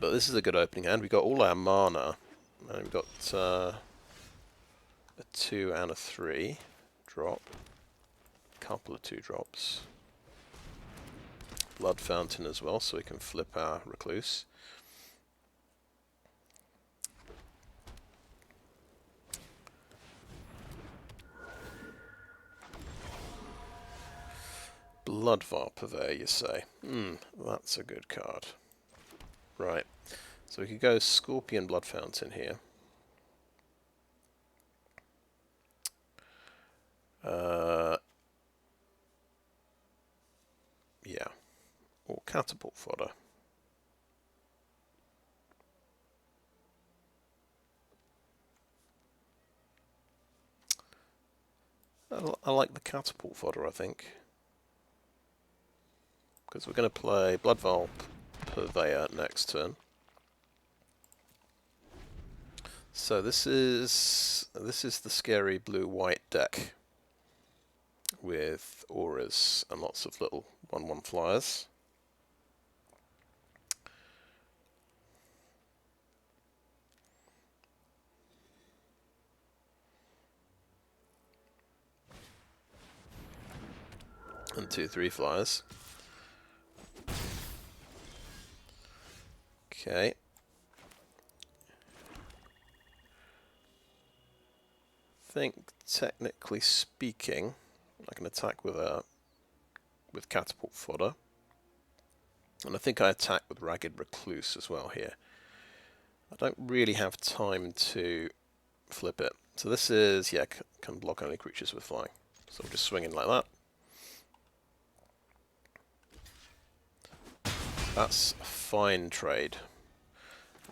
But this is a good opening hand. We got all our mana, and we've got a 2 and a 3 drop, a couple of 2 drops, Blood Fountain as well, so we can flip our Recluse. Bloodvial Purveyor, you say? That's a good card. Right, so we could go Scorpion Blood Fountain here. Yeah, or Catapult Fodder. I like the Catapult Fodder, I think. Because we're going to play Bloodvial Purveyor next turn. So this is the scary blue-white deck with auras and lots of little 1/1 flyers. And 2/3 flyers. Okay. I think technically speaking, I can attack with Catapult Fodder, and I think I attack with Ragged Recluse as well here. I don't really have time to flip it, so this is can block only creatures with flying. So I'm just swinging like that. That's a fine trade.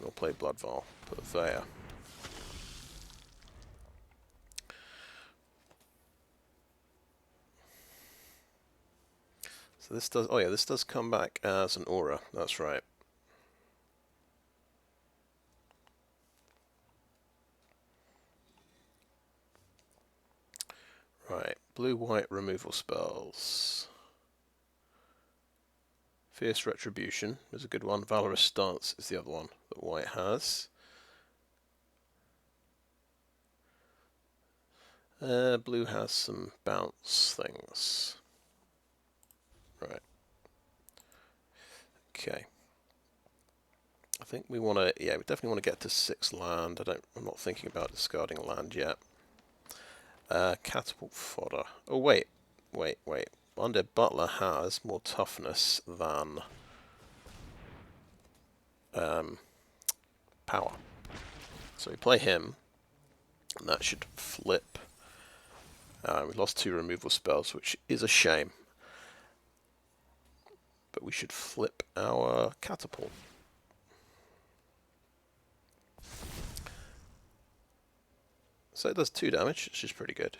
We'll play Bloodvial Purveyor. So this does, this does come back as an aura, that's right. Right, blue-white removal spells. Fierce Retribution is a good one. Valorous Stance is the other one that white has. Blue has some bounce things. Right. Okay. I think we want to, yeah, we definitely want to get to 6 land. I'm not thinking about discarding land yet. Catapult Fodder. Oh, wait. Undead Butler has more toughness than power. So we play him, and that should flip. We lost 2 removal spells, which is a shame. But we should flip our catapult. So it does 2 damage, which is pretty good.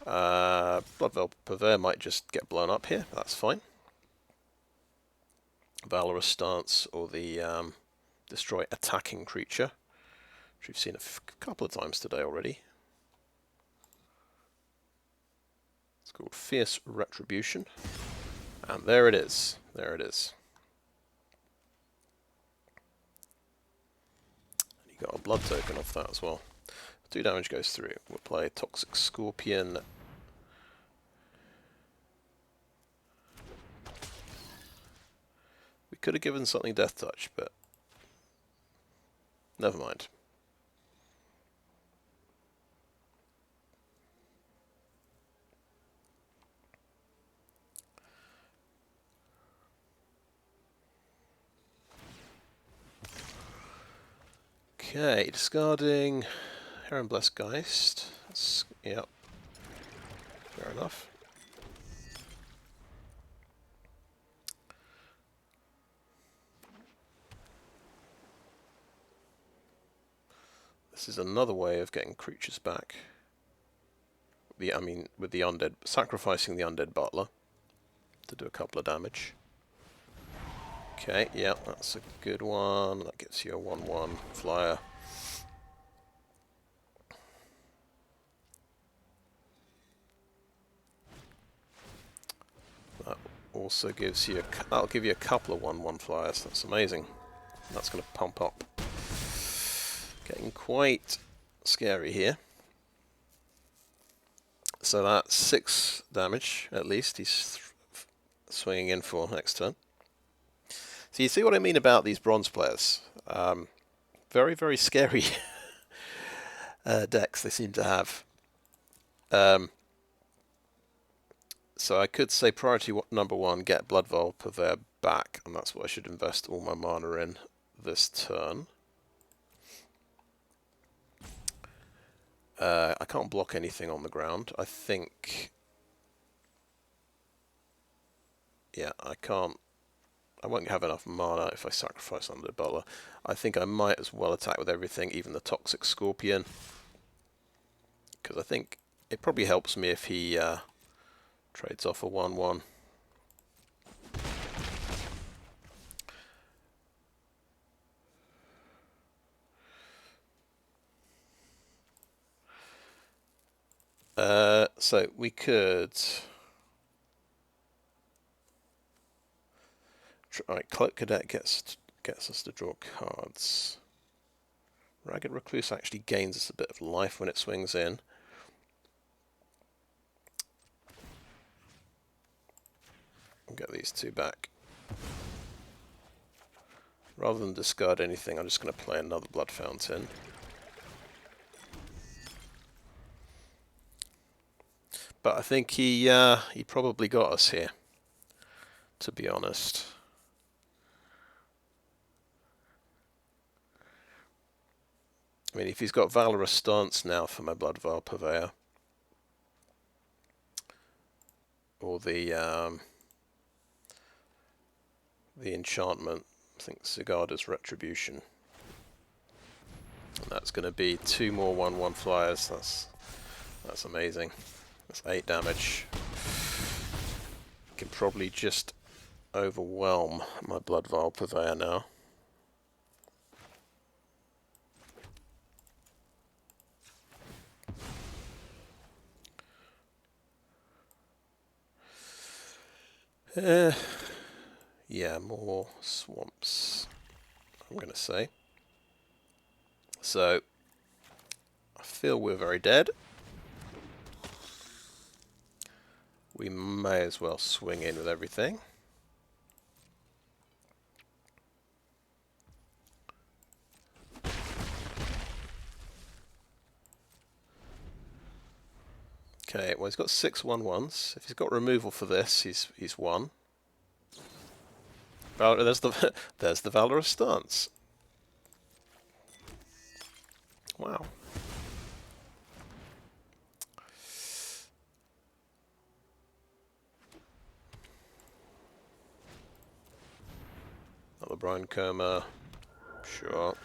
Bloodvial Purveyor might just get blown up here, but that's fine. Valorous Stance, or the destroy attacking creature, which we've seen a couple of times today already. It's called Fierce Retribution. And there it is. There it is. And you got a blood token off that as well. 2 damage goes through. We'll play Toxic Scorpion. We could have given something Death Touch, but never mind. Okay, discarding Heron Blessed Geist. Yep. Fair enough. This is another way of getting creatures back. With the undead, sacrificing the Undead Butler to do a couple of damage. Okay, yeah, that's a good one. That gets you a 1/1 flyer. That also gives you that'll give you a couple of 1/1 flyers. That's amazing. That's going to pump up. Getting quite scary here. So that's 6 damage at least. He's swinging in for next turn. So you see what I mean about these bronze players. Very, very scary decks they seem to have. So I could say priority number 1, get Bloodvial Purveyor back, and that's what I should invest all my mana in this turn. I can't block anything on the ground. I think... Yeah, I can't... I won't have enough mana if I sacrifice Undead Butler. I think I might as well attack with everything, even the Toxic Scorpion. Because I think it probably helps me if he trades off a 1/1. So we could... Alright, Cloaked Cadet gets us to draw cards. Ragged Recluse actually gains us a bit of life when it swings in. I'll get these 2 back. Rather than discard anything, I'm just going to play another Blood Fountain. But I think he probably got us here, to be honest. I mean, if he's got Valorous Stance now for my Bloodvial Purveyor, or the enchantment, I think Sigarda's Retribution, and that's going to be 2 more 1/1 flyers. That's amazing. That's 8 damage. Can probably just overwhelm my Bloodvial Purveyor now. Yeah, more swamps, I'm going to say. So, I feel we're very dead. we may as well swing in with everything. Okay, well he's got 6 1/1s. If he's got removal for this, he's won. There's the there's the Valorous Stance. Wow. Another Brine Coma. Sure.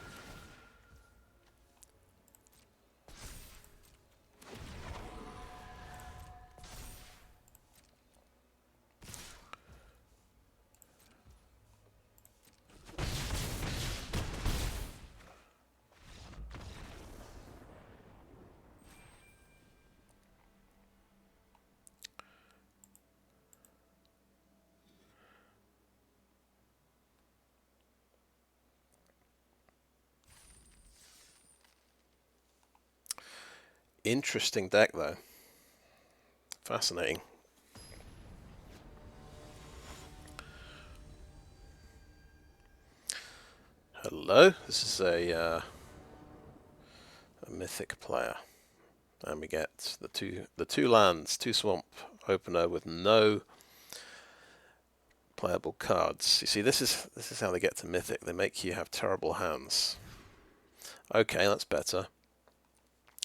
Interesting deck, though. Fascinating. Hello, this is a Mythic player, and we get the two lands, 2 swamp opener with no playable cards. You see, this is how they get to Mythic. They make you have terrible hands. Okay, that's better.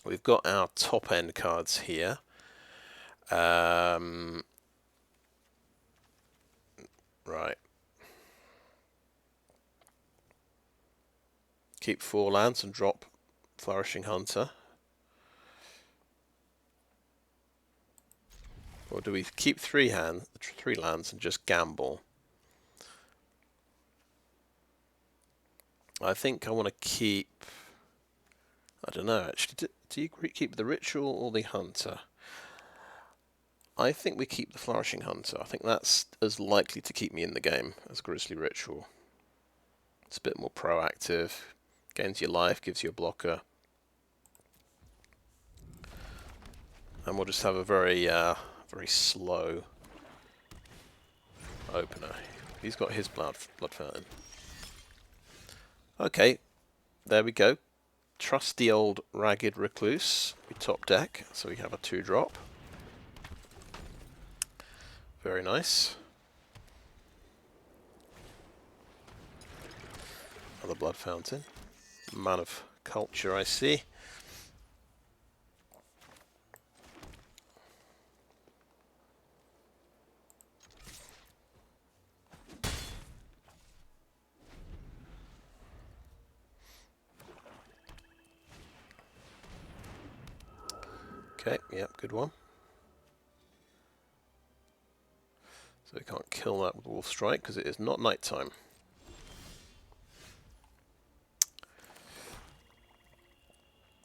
We've got our top end cards here. Right. Keep 4 lands and drop Flourishing Hunter. Or do we keep 3 lands and just gamble? I think I want to keep... I don't know, actually. Do you keep the Ritual or the Hunter? I think we keep the Flourishing Hunter. I think that's as likely to keep me in the game as Grisly Ritual. It's a bit more proactive. Gains your life, gives you a blocker. And we'll just have a very slow opener. He's got his blood fountain. Okay, there we go. Trusty old Ragged Recluse. We top deck, so we have a 2-drop. Very nice. Another blood fountain. Man of culture, I see. Okay, yep, good one. So we can't kill that with Wolf Strike because it is not nighttime.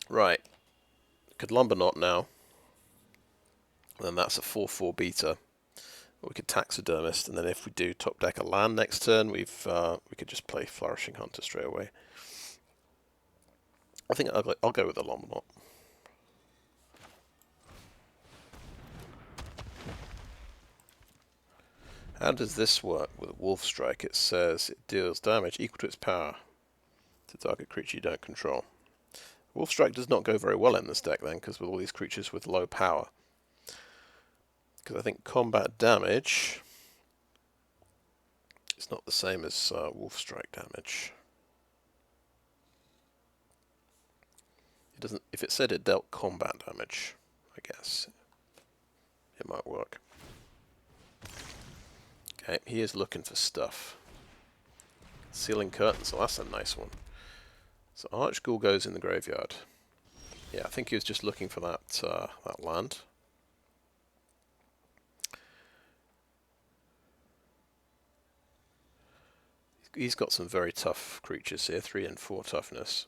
Right. Could Lumberknot now. Then that's a 4/4 beta. Or we could Taxidermist, and then if we do top deck a land next turn, we could just play Flourishing Hunter straight away. I think I'll go with the Lumberknot. How does this work with Wolf Strike? It says it deals damage equal to its power to target creature you don't control. Wolf Strike does not go very well in this deck then, because with all these creatures with low power. Because I think combat damage is not the same as Wolf Strike damage. It doesn't. If it said it dealt combat damage, I guess it might work. Okay, he is looking for stuff. Sealing Curtains, so that's a nice one. So Archghoul goes in the graveyard. Yeah, I think he was just looking for that that land. He's got some very tough creatures here, 3 and 4 toughness.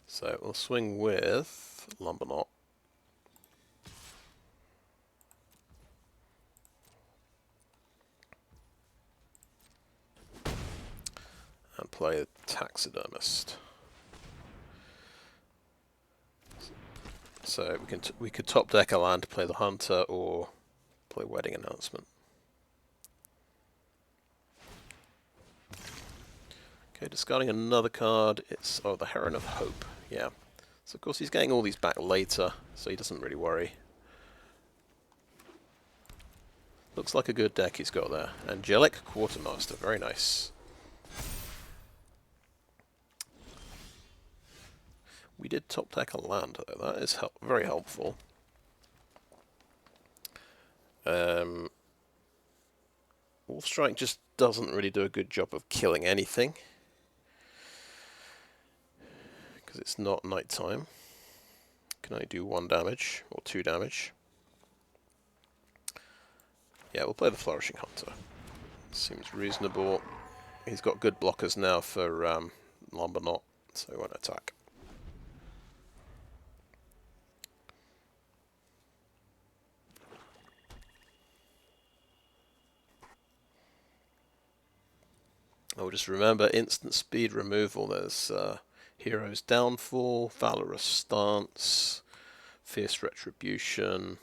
So we'll swing with Lumberknot. And play a Taxidermist. So we could top deck a land to play the Hunter or play Wedding Announcement. Okay, discarding another card. It's the Heron of Hope. Yeah. So of course he's getting all these back later, so he doesn't really worry. Looks like a good deck he's got there. Angelic Quartermaster, very nice. We did top deck a land though, that is very helpful. Wolfstrike just doesn't really do a good job of killing anything. Because it's not nighttime. Can only do 1 damage, or 2 damage. Yeah, we'll play the Flourishing Hunter. Seems reasonable. He's got good blockers now for Lumberknot, so he won't attack. Oh, just remember, instant speed removal. There's Hero's Downfall, Valorous Stance, Fierce Retribution.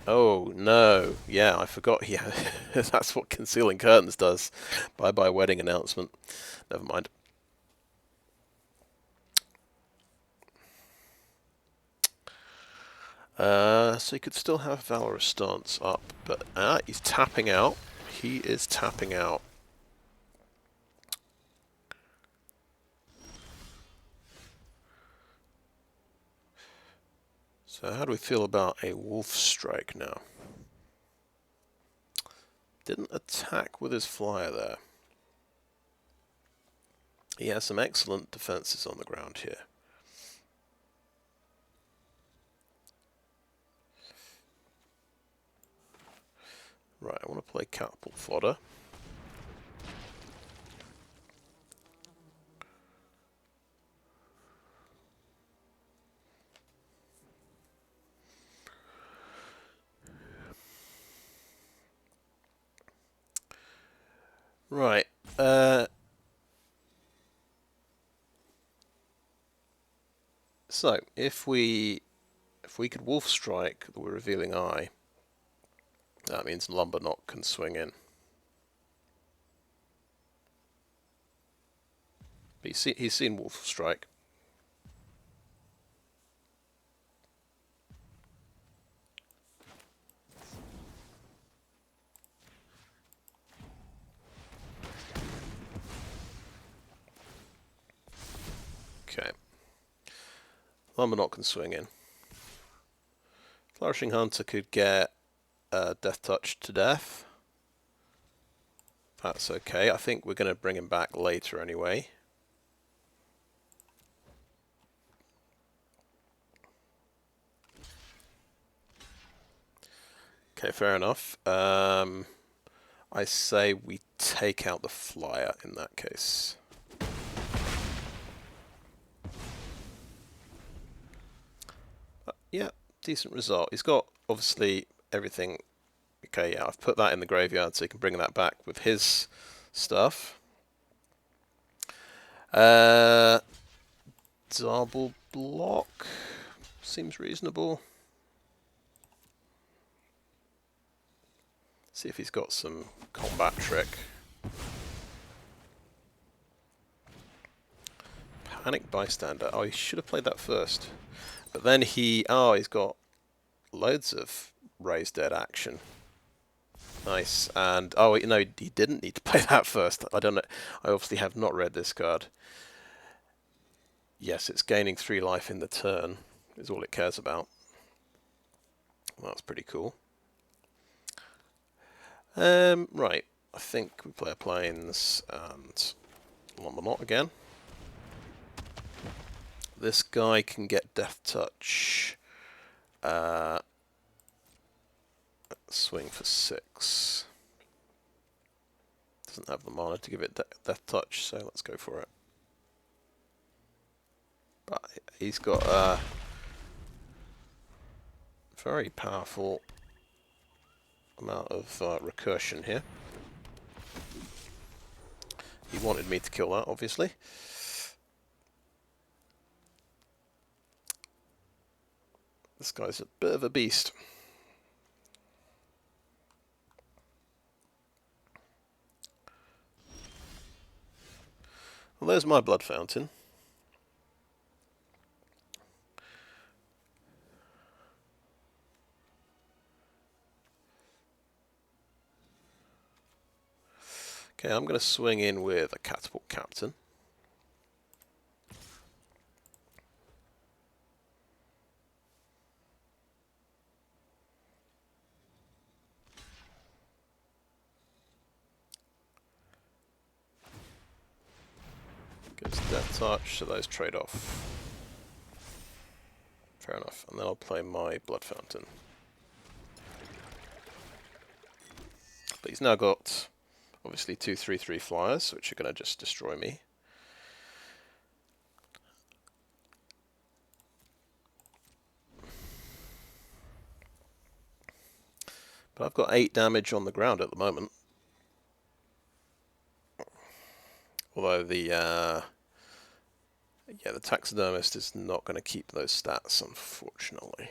Oh, no. Yeah, I forgot. Yeah, that's what Concealing Curtains does. Bye-bye Wedding Announcement. Never mind. So he could still have Valorous Stance up, but he's tapping out. He is tapping out. So how do we feel about a Wolf Strike now? Didn't attack with his flyer there. He has some excellent defenses on the ground here. Right, I want to play Catapult Fodder. Right. So if we could Wolf Strike the Revealing Eye, that means Lumberknot can swing in. He's seen Wolf Strike. Okay. Lumberknot can swing in. Flourishing Hunter could get Death Touch to death. That's okay. I think we're going to bring him back later anyway. Okay, fair enough. I say we take out the flyer in that case. Yeah, decent result. He's got, obviously, everything. Okay, yeah, I've put that in the graveyard so he can bring that back with his stuff. Double block seems reasonable. See if he's got some combat trick. Panic Bystander. Oh, he should have played that first. But then he's got loads of Raise Dead action. Nice. And, no, he didn't need to play that first. I don't know. I obviously have not read this card. Yes, it's gaining 3 life in the turn, is all it cares about. Well, that's pretty cool. Right. I think we play a Plains and Lumberknot again. This guy can get Death Touch. Swing for 6. Doesn't have the mana to give it Death Touch, so let's go for it. But he's got a very powerful amount of recursion here. He wanted me to kill that, obviously. This guy's a bit of a beast. Well, there's my blood fountain. Okay, I'm going to swing in with a Catapult Captain. Goes Death Touch, so those trade off. Fair enough. And then I'll play my Blood Fountain. But he's now got, obviously, 2/3/3 flyers, which are going to just destroy me. But I've got 8 damage on the ground at the moment. Although the Taxidermist is not going to keep those stats, unfortunately.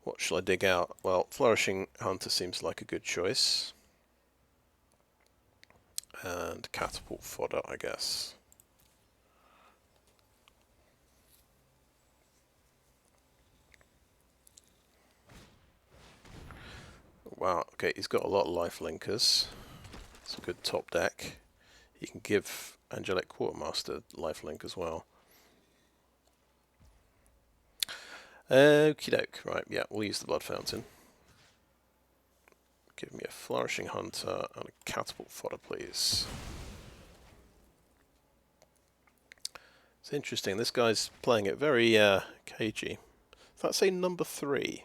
What shall I dig out? Well, Flourishing Hunter seems like a good choice. And Catapult Fodder, I guess. Wow, okay, he's got a lot of life linkers. It's a good top deck. He can give Angelic Quartermaster lifelink as well. Okie doke, right, yeah, we'll use the Blood Fountain. Give me a Flourishing Hunter and a Catapult Fodder, please. It's interesting, this guy's playing it very cagey. Does that say number 3?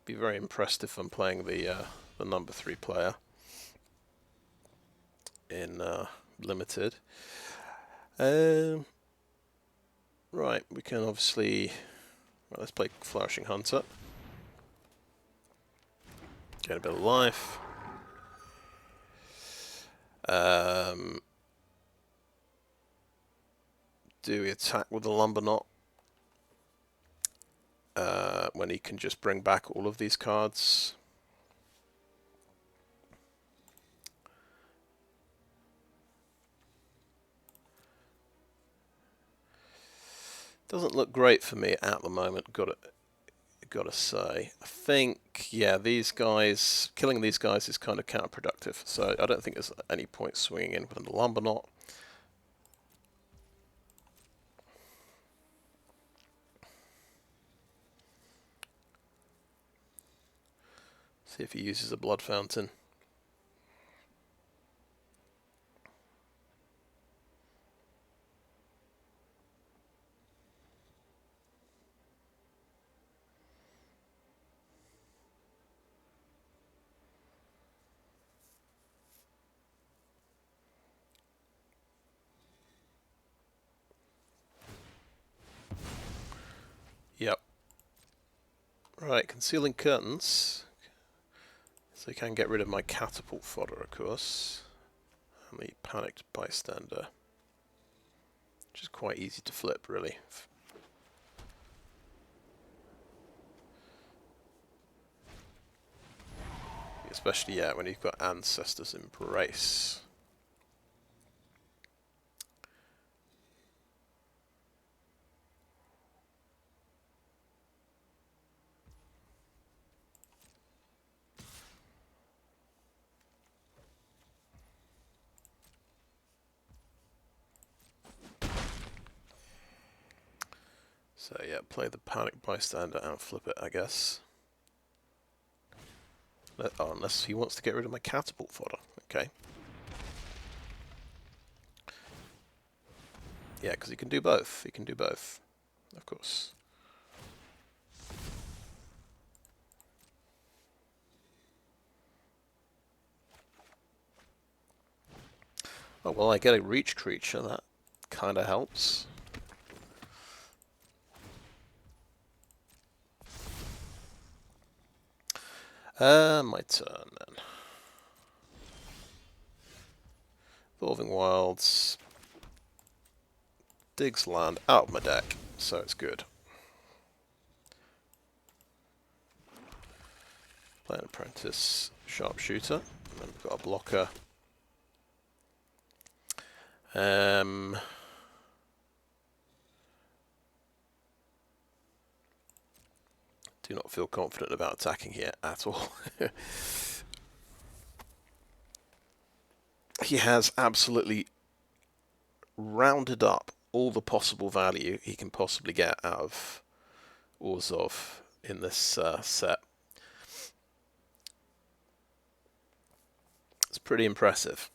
Be very impressed if I'm playing the number 3 player in Limited. Right, we can obviously... Well, let's play Flourishing Hunter. Get a bit of life. Do we attack with the Lumberknot? When he can just bring back all of these cards. Doesn't look great for me at the moment, gotta say. I think, yeah, these guys, killing these guys is kind of counterproductive, so I don't think there's any point swinging in with the Lumberknot. See if he uses a Blood Fountain. Yep. Right, Concealing Curtains. So I can get rid of my Catapult Fodder, of course. And the Panicked Bystander. Which is quite easy to flip, really. Especially, yeah, when you've got Ancestor's Embrace. So yeah, play the Panic Bystander and flip it, I guess. Oh, unless he wants to get rid of my Catapult Fodder. Okay. Yeah, because he can do both. He can do both, of course. Oh, well, I get a reach creature. That kind of helps. My turn then. Evolving Wilds digs land out of my deck, so it's good. Play an Apprentice Sharpshooter, and then we've got a blocker. Do not feel confident about attacking here at all. He has absolutely rounded up all the possible value he can possibly get out of Orzhov in this set. It's pretty impressive.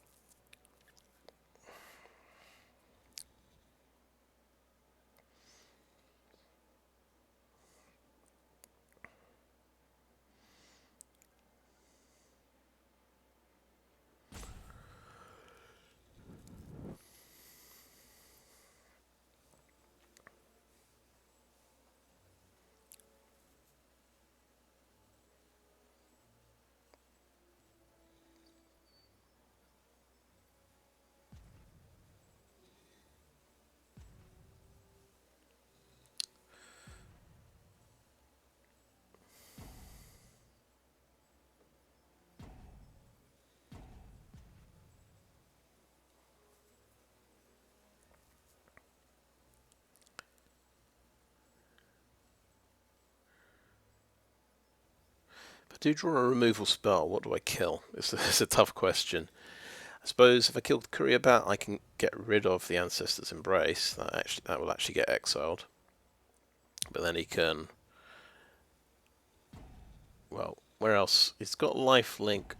If I do draw a removal spell, what do I kill? It's a tough question. I suppose if I kill the Courier Bat, I can get rid of the Ancestor's Embrace. That will actually get exiled. But then he can... Well, where else? He's got lifelink.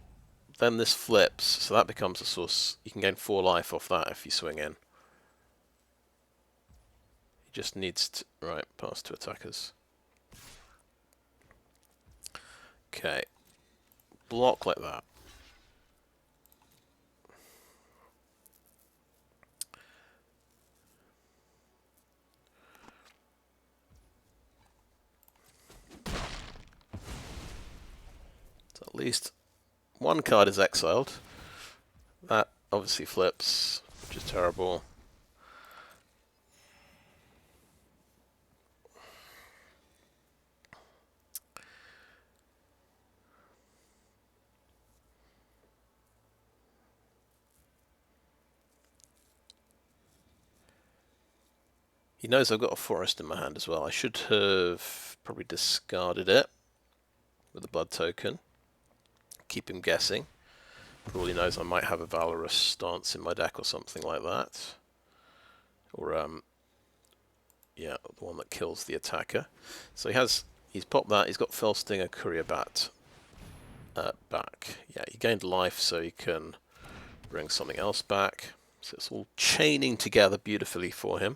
Then this flips, so that becomes a source. You can gain 4 life off that if you swing in. He just needs to... Right, pass to attackers. Okay. Block like that. So at least one card is exiled. That obviously flips, which is terrible. He knows I've got a forest in my hand as well. I should have probably discarded it with a blood token. Keep him guessing. Probably knows I might have a Valorous Stance in my deck or something like that. Or, yeah, the one that kills the attacker. So he's popped that. He's got Fell Stinger, Courier Bat back. Yeah, he gained life so he can bring something else back. So it's all chaining together beautifully for him.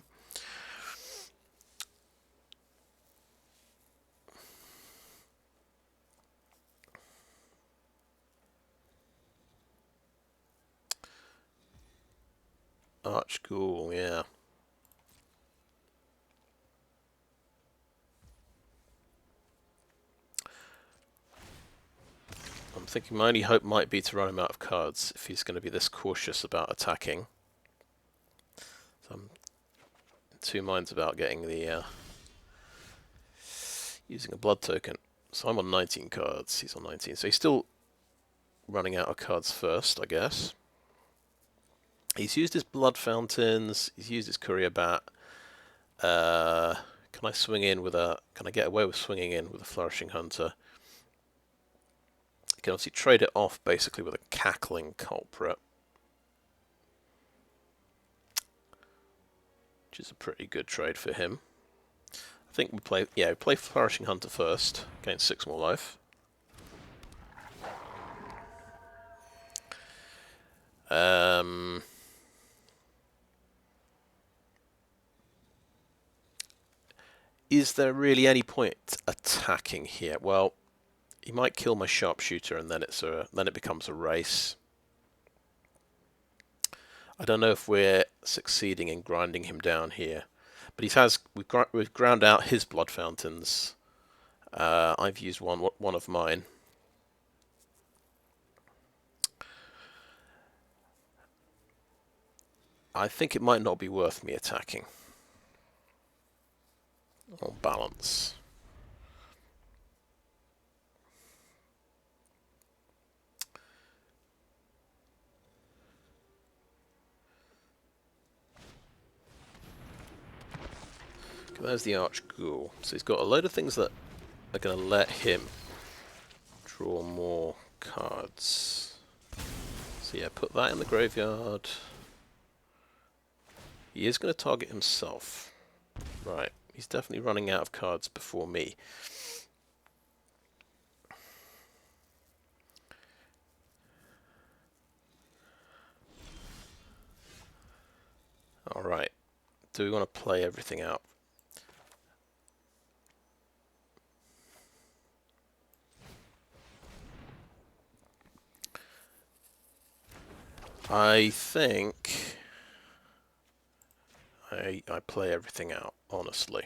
Archghoul, yeah. I'm thinking my only hope might be to run him out of cards if he's going to be this cautious about attacking. So I'm in 2 minds about getting the using a blood token. So I'm on 19 cards, he's on 19. So he's still running out of cards first, I guess. He's used his Blood Fountains, he's used his Courier Bat. Can I swing in with a... Can I get away with swinging in with a Flourishing Hunter? You can obviously trade it off basically with a Cackling Culprit, which is a pretty good trade for him. I think we play Flourishing Hunter first, gain 6 more life. Is there really any point attacking here? Well, he might kill my Sharpshooter, and then it becomes a race. I don't know if we're succeeding in grinding him down here, but we've ground out his Blood Fountains. I've used one of mine. I think it might not be worth me attacking. On balance. Okay, there's the Arch Ghoul. So he's got a load of things that are going to let him draw more cards. So yeah, put that in the graveyard. He is going to target himself. Right, he's definitely running out of cards before me. Alright, do we want to play everything out? I think I play everything out, honestly.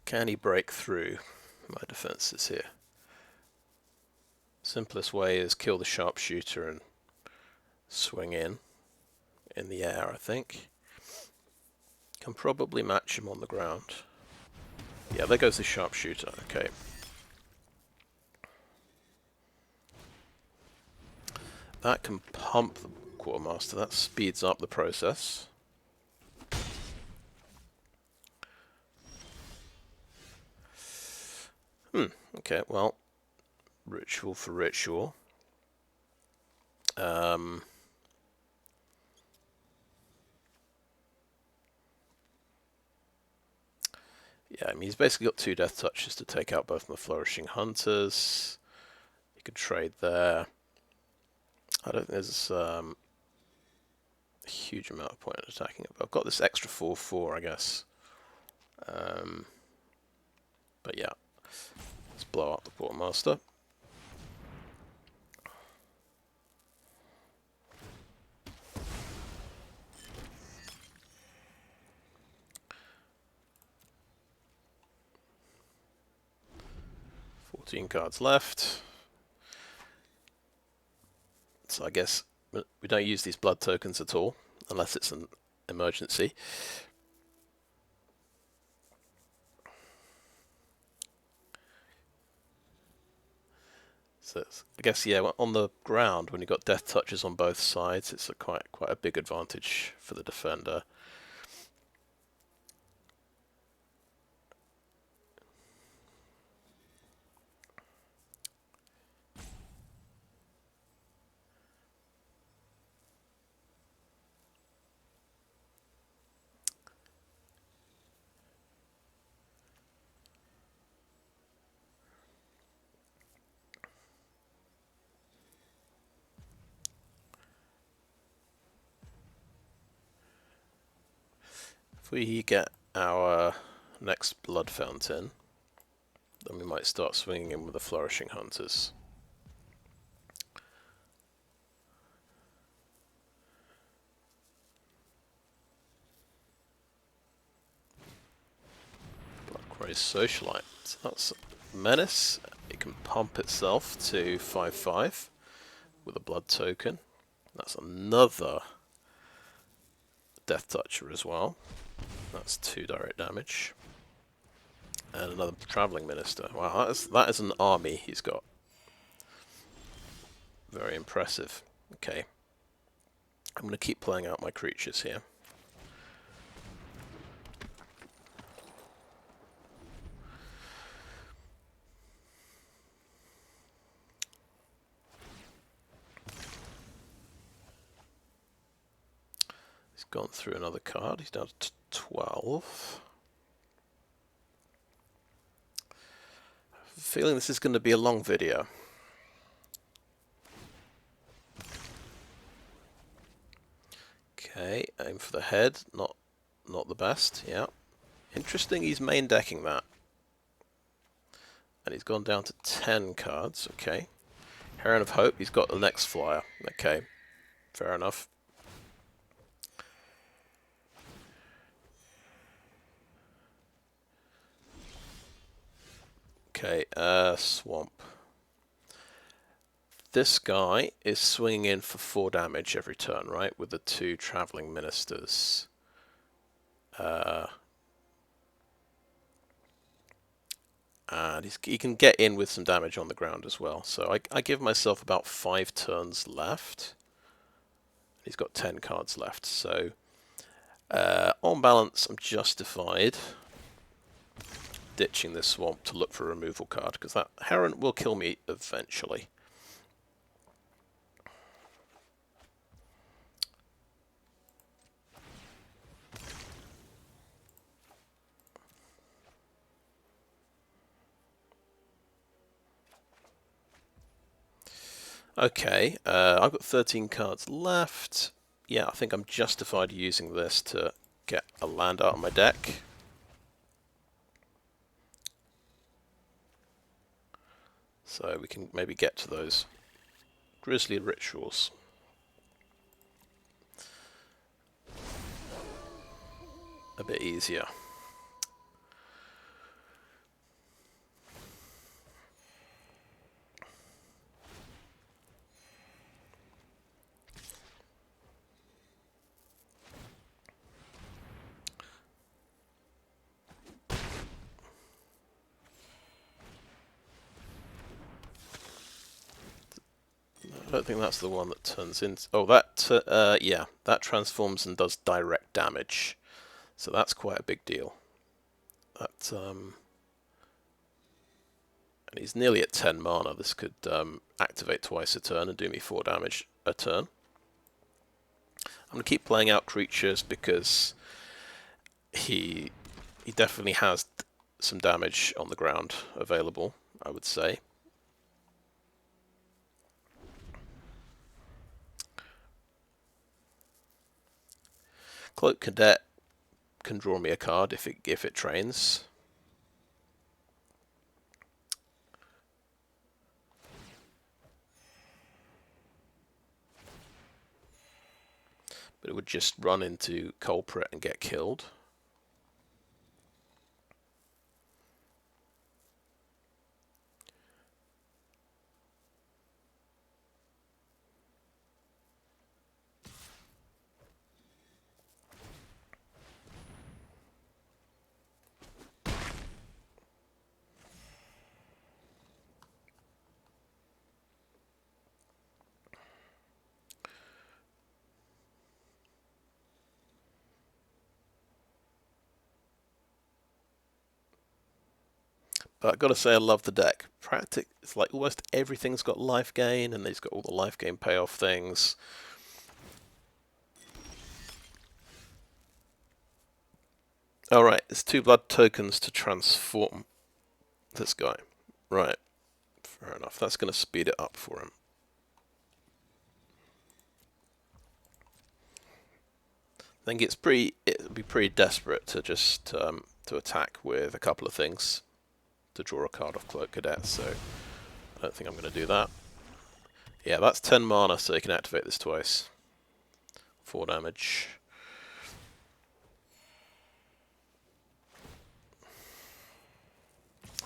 Can he break through my defenses here? Simplest way is kill the Sharpshooter and swing in the air, I think. Can probably match him on the ground. Yeah, there goes the Sharpshooter, okay. That can pump the Quartermaster, that speeds up the process. Okay, well, ritual for ritual. Yeah, I mean, he's basically got 2 death touches to take out both my Flourishing Hunters. You could trade there. I don't think there's a huge amount of point in attacking it, but I've got this extra 4/4, I guess. But yeah, let's blow up the Quartermaster. Cards left. So I guess we don't use these blood tokens at all, unless it's an emergency. So I guess, yeah, on the ground, when you've got death touches on both sides, it's quite a big advantage for the defender. If we get our next blood fountain, then we might start swinging in with the Flourishing Hunters. Blackray Socialite. So that's Menace. It can pump itself to 5/5 with a blood token. That's another Death Toucher as well. That's 2 direct damage. And another Travelling Minister. Wow, that is an army he's got. Very impressive. Okay. I'm going to keep playing out my creatures here. He's gone through another card. He's down to 12. Feeling this is going to be a long video. Okay, aim for the head, not the best, yeah. Interesting, he's main decking that. And he's gone down to 10 cards, okay. Heron of Hope, he's got the next flyer, okay. Fair enough. Okay, Swamp. This guy is swinging in for 4 damage every turn, right? With the 2 Traveling Ministers. And he can get in with some damage on the ground as well. So I give myself about 5 turns left. He's got 10 cards left. So on balance, I'm justified ditching this swamp to look for a removal card, because that Heron will kill me eventually. Okay, I've got 13 cards left. Yeah, I think I'm justified using this to get a land out of my deck. So we can maybe get to those Grisly Rituals. A bit easier. I don't think that's the one that turns into... Oh, that, yeah, that transforms and does direct damage. So that's quite a big deal. That, and he's nearly at 10 mana. This could activate twice a turn and do me 4 damage a turn. I'm going to keep playing out creatures because he definitely has some damage on the ground available, I would say. Cloaked Cadet can draw me a card if it trains. But it would just run into Culprit and get killed. But I've got to say I love the deck. It's like almost everything's got life gain, and he's got all the life gain payoff things. Alright, there's 2 blood tokens to transform this guy. Right, fair enough. That's going to speed it up for him. I think it'd be pretty desperate to just to attack with a couple of things to draw a card off Cloaked Cadet, so I don't think I'm going to do that. Yeah, that's 10 mana, so you can activate this twice. 4 damage.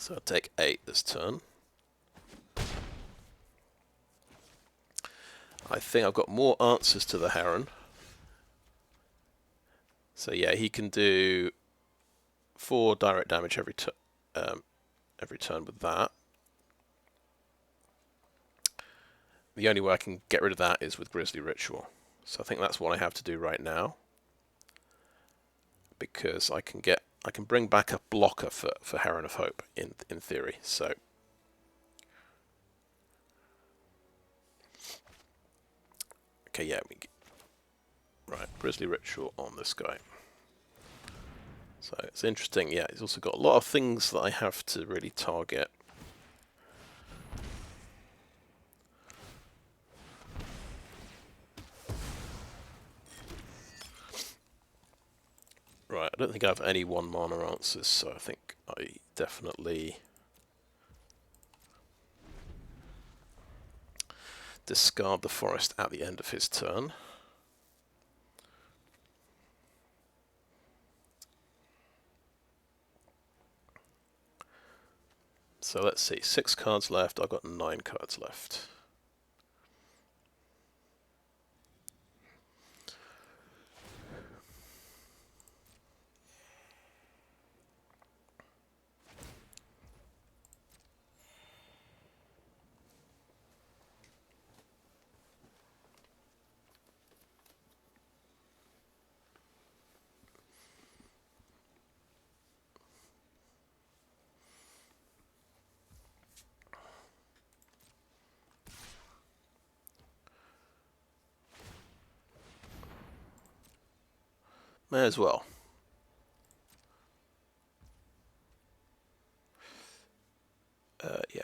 So I'll take 8 this turn. I think I've got more answers to the Heron. So yeah, he can do 4 direct damage every turn with that. The only way I can get rid of that is with Grisly Ritual. So I think that's what I have to do right now, because I can bring back a blocker for Heron of Hope in theory. So okay, yeah, right, Grisly Ritual on this guy. So it's interesting. Yeah, he's also got a lot of things that I have to really target. Right, I don't think I have any 1 mana answers, so I think I definitely discard the forest at the end of his turn. So let's see, 6 cards left. I've got 9 cards left. May as well. Yeah.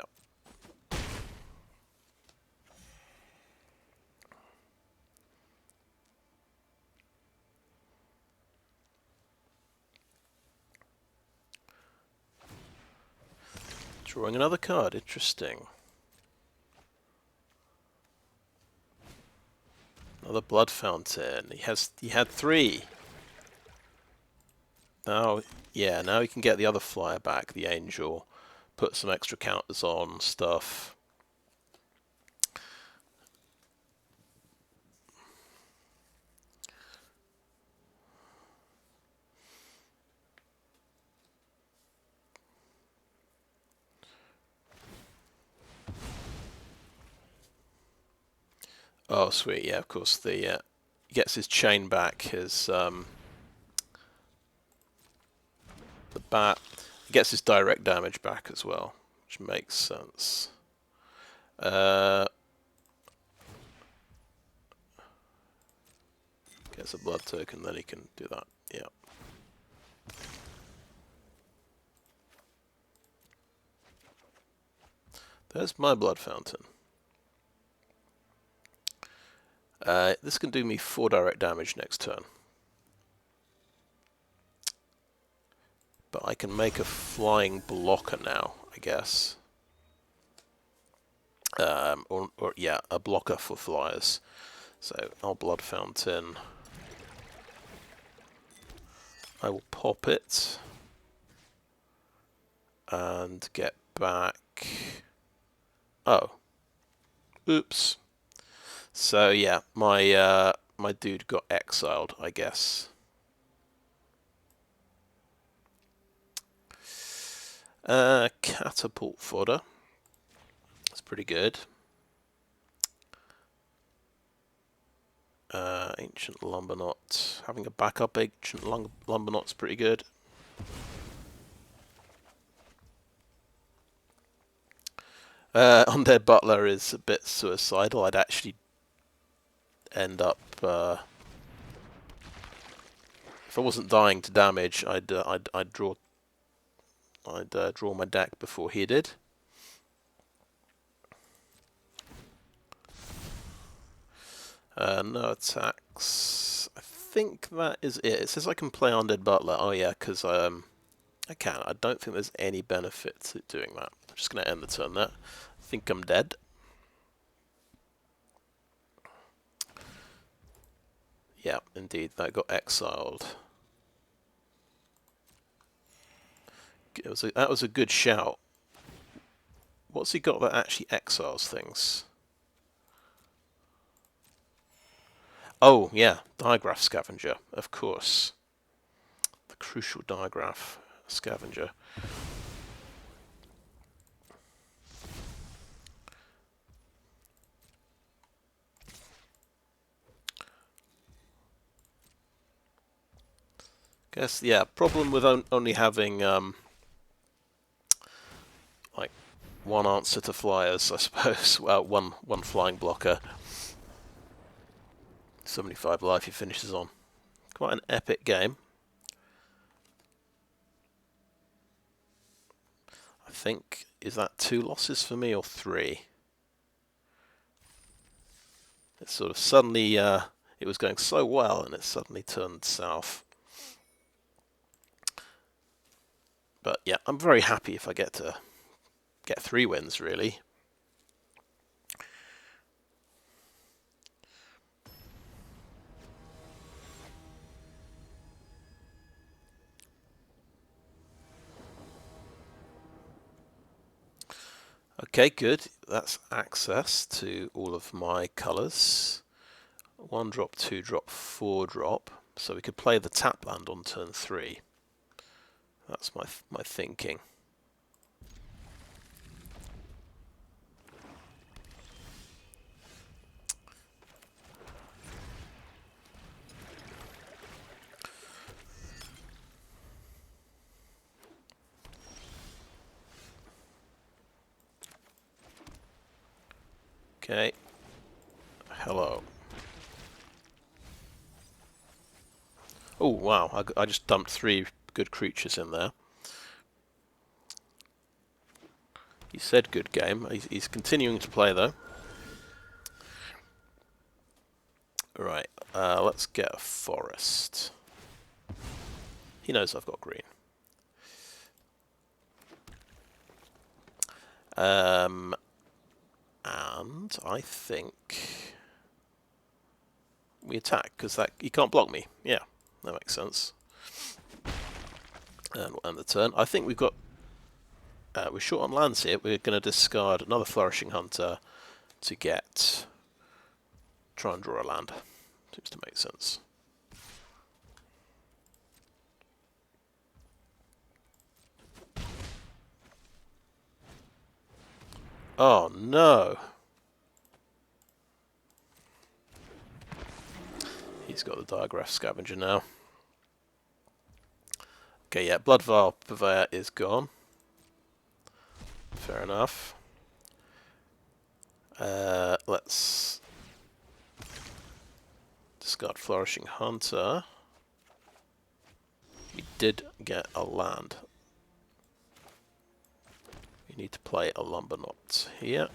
Drawing another card. Interesting. Another blood fountain. He had 3. Now, yeah, now he can get the other flyer back, the angel. Put some extra counters on stuff. Oh, sweet, yeah, of course. He gets his chain back, his the bat. He gets his direct damage back as well, which makes sense. Gets a blood token, then he can do that. Yeah. There's my blood fountain. This can do me 4 direct damage next turn. But I can make a flying blocker now, I guess. Or yeah, a blocker for flyers. So I'll blood fountain. I will pop it and get back. Oh, oops. So yeah, my dude got exiled, I guess. Catapult Fodder. That's pretty good. Ancient Lumberknot. Having a backup Ancient Lumberknot's pretty good. Undead Butler is a bit suicidal. I'd actually end up if I wasn't dying to damage, I'd draw my deck before he did. No attacks. I think that is it. It says I can play Undead Butler. Oh yeah, because I can. I don't think there's any benefit to doing that. I'm just going to end the turn there. I think I'm dead. Yeah, indeed, that got exiled. That was a good shout. What's he got that actually exiles things? Oh, yeah, Diagraph Scavenger, of course. The crucial Diagraph Scavenger. Guess, yeah, problem with only having, like, one answer to flyers, I suppose. Well, one flying blocker. 75 life he finishes on. Quite an epic game. I think, is that 2 losses for me or 3? It sort of suddenly, it was going so well and it suddenly turned south. But yeah, I'm very happy if I get 3 wins, really. Okay, good. That's access to all of my colours. 1 drop, 2 drop, 4 drop. So we could play the tap land on turn 3. That's my thinking. Okay. Hello. Oh, wow. I just dumped 3 good creatures in there. He said good game. He's continuing to play, though. Right. Let's get a forest. He knows I've got green. And I think we attack, because he can't block me. Yeah, that makes sense. And we'll end the turn. I think we've got... we're short on lands here. We're going to discard another Flourishing Hunter to try and draw a land. Seems to make sense. Oh no! He's got the Diagraph Scavenger now. Okay, yeah, Bloodvial Purveyor is gone. Fair enough. Let's discard Flourishing Hunter. We did get a land. We need to play a Lumberknot here.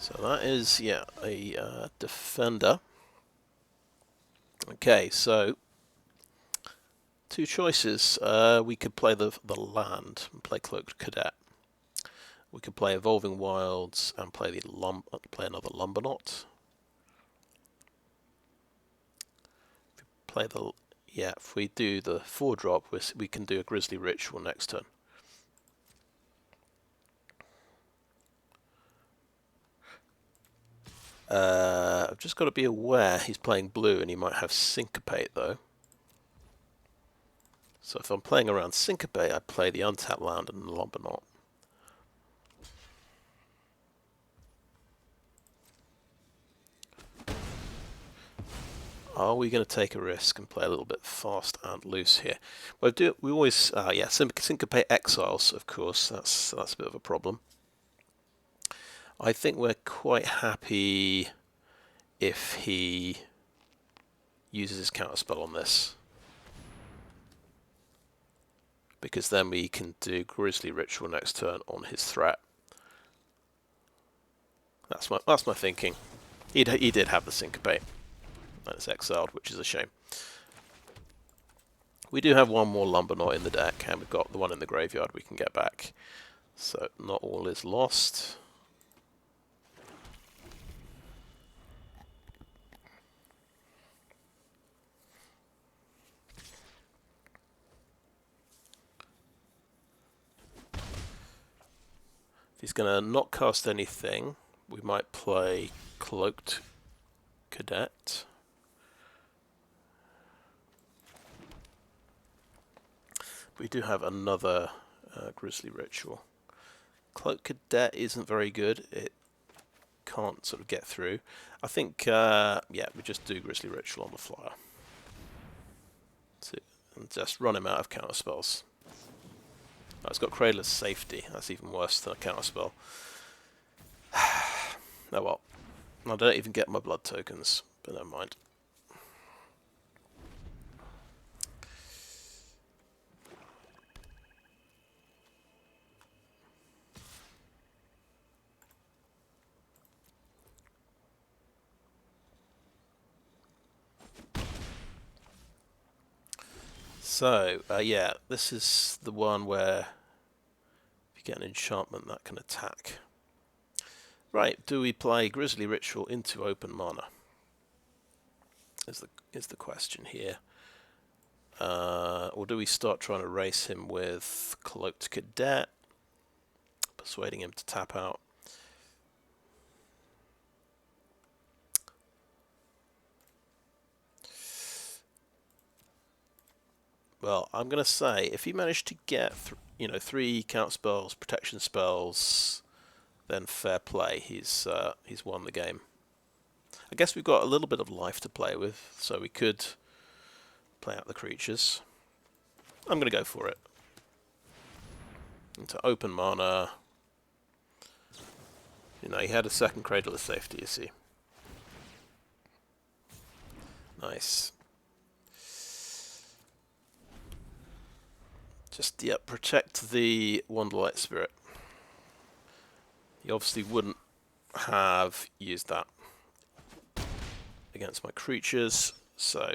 So that is, yeah, a defender. Okay, so 2 choices. We could play the land and play Cloaked Cadet. We could play Evolving Wilds and play another Lumberknot. If we do the 4 drop, we can do a Grisly Ritual next turn. I've just got to be aware he's playing blue and he might have Syncopate though. So if I'm playing around Syncopate, I play the untapped land and the Lumberknot. Are we going to take a risk and play a little bit fast and loose here? Well, we always, Syncopate Exiles, of course. That's a bit of a problem. I think we're quite happy if he uses his counterspell on this, because then we can do Grisly Ritual next turn on his threat. That's my thinking. He did have the Syncopate. And it's exiled, which is a shame. We do have 1 more Lumberknot in the deck, and we've got the one in the graveyard we can get back. So not all is lost. If he's going to not cast anything, we might play Cloaked Cadet. We do have another Grisly Ritual. Cloaked Cadet isn't very good. It can't sort of get through. I think, yeah, we just do Grisly Ritual on the flyer. And just run him out of counterspells. Oh, it's got Cradle of Safety. That's even worse than a counterspell. Oh well. I don't even get my blood tokens, but never mind. So, yeah, this is the one where if you get an enchantment that can attack. Right, do we play Grisly Ritual into open mana? Is the question here. Or do we start trying to race him with Cloaked Cadet, persuading him to tap out? Well, I'm going to say if he managed to get 3 count spells, protection spells, then fair play. He's won the game. I guess we've got a little bit of life to play with, so we could play out the creatures. I'm going to go for it. Into open mana. He had a second Cradle of Safety, you see. Nice. Just, yeah, protect the Wonderlight Spirit. He obviously wouldn't have used that against my creatures, so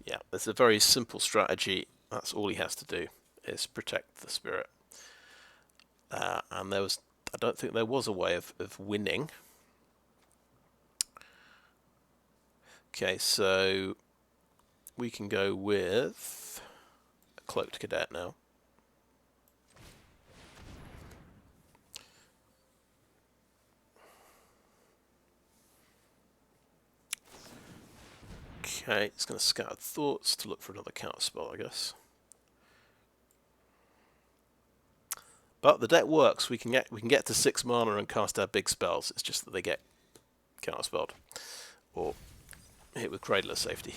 yeah, it's a very simple strategy. That's all he has to do, is protect the spirit. And I don't think there was a way of winning. Okay, so we can go with a Cloaked Cadet now. Okay, it's going to Scatter Thoughts to look for another counter spell, I guess. But the deck works. We can get to 6 mana and cast our big spells. It's just that they get counterspelled or hit with Cradle of Safety.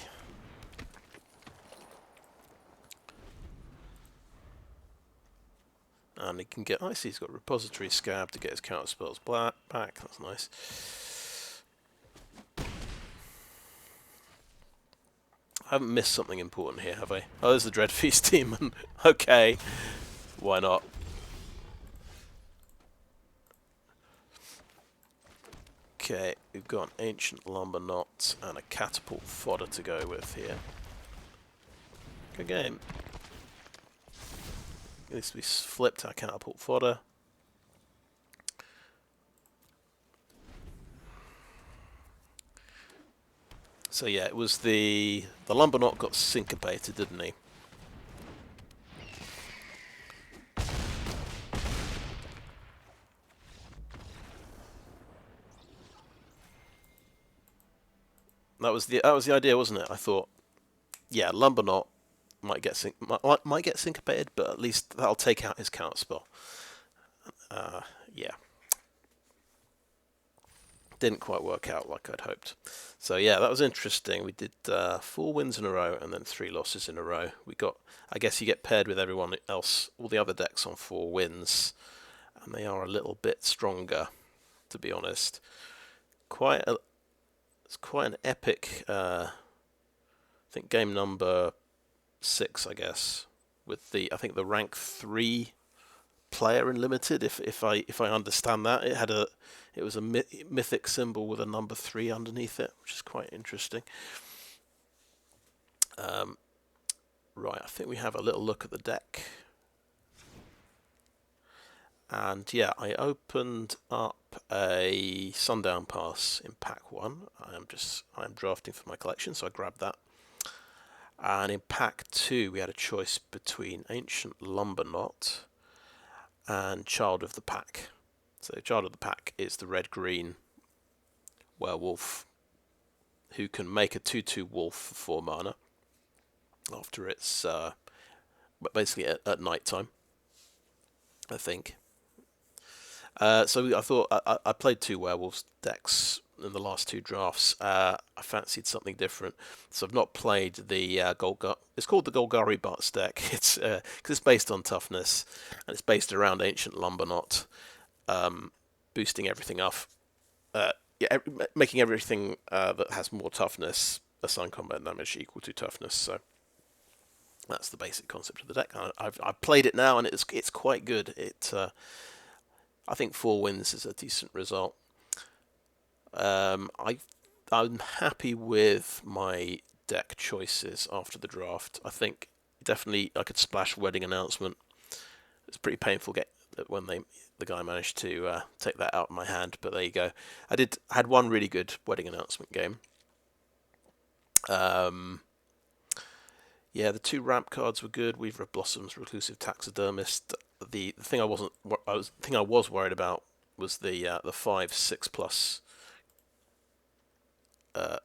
And he can get. I see he's got Repository Scab to get his counterspells back. That's nice. I haven't missed something important here, have I? Oh, there's the Dreadfeast Demon. Okay, why not? Okay, we've got an Ancient Lumberknot and a Catapult Fodder to go with here. Good game. At least we flipped our Catapult Fodder. So yeah, it was the Lumberknot got syncopated, didn't he? That was the idea, wasn't it? I thought, yeah, Lumberknot might get syncopated, but at least that'll take out his counterspell. Yeah. Didn't quite work out like I'd hoped. So yeah, that was interesting. We did 4 wins in a row and then 3 losses in a row. We got, I guess you get paired with everyone else, all the other decks on 4 wins, and they are a little bit stronger, to be honest. It's quite an epic, I think game number 6, I guess, with I think the rank 3 player in limited, if I understand that. It was a mythic symbol with a number 3 underneath it, which is quite interesting. Right, I think we have a little look at the deck. And yeah, I opened up a Sundown Pass in pack 1. I'm drafting for my collection, so I grabbed that. And in pack 2, we had a choice between Ancient Lumberknot and Child of the Pack. So Child of the Pack is the red-green werewolf who can make a 2/2 wolf for 4 mana after it's basically at night time, I think. So I thought I played 2 werewolves decks in the last 2 drafts. I fancied something different, so I've not played the It's called the Golgari Butts deck. It's because it's based on toughness and it's based around Ancient Lumberknot, boosting everything up. Making everything that has more toughness assign combat damage equal to toughness. So that's the basic concept of the deck. I've played it now and it's quite good. I think 4 wins is a decent result. I'm happy with my deck choices after the draft. I think definitely I could splash Wedding Announcement. It's pretty painful when the guy managed to take that out of my hand, but there you go. I had one really good Wedding Announcement game. Yeah, the 2 ramp cards were good. Weaver of Blossoms, Reclusive Taxidermist. The thing I was worried about was the 5/6+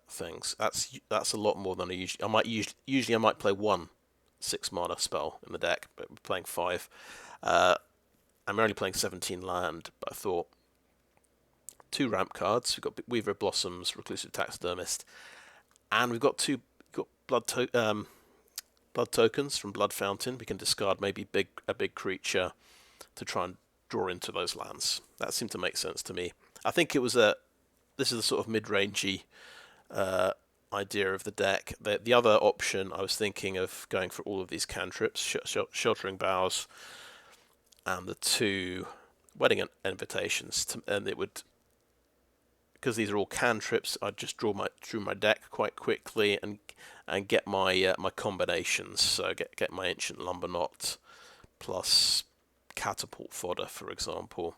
things. That's a lot more than I usually I might play 1 6-mana spell in the deck, but we're playing 5. I'm only playing 17 land, but I thought 2 ramp cards. We've got Weaver of Blossoms, Reclusive Taxidermist, and we've got blood tokens from Blood Fountain. We can discard maybe a big creature to try and draw into those lands. That seemed to make sense to me. I think this is the sort of mid-rangey idea of the deck. The other option, I was thinking of going for all of these cantrips, Sheltering Boughs, and the 2 Wedding Invitations, and it would, because these are all cantrips, I'd just draw my deck quite quickly and get my my combinations. So get my Ancient Lumberknot plus Catapult Fodder, for example.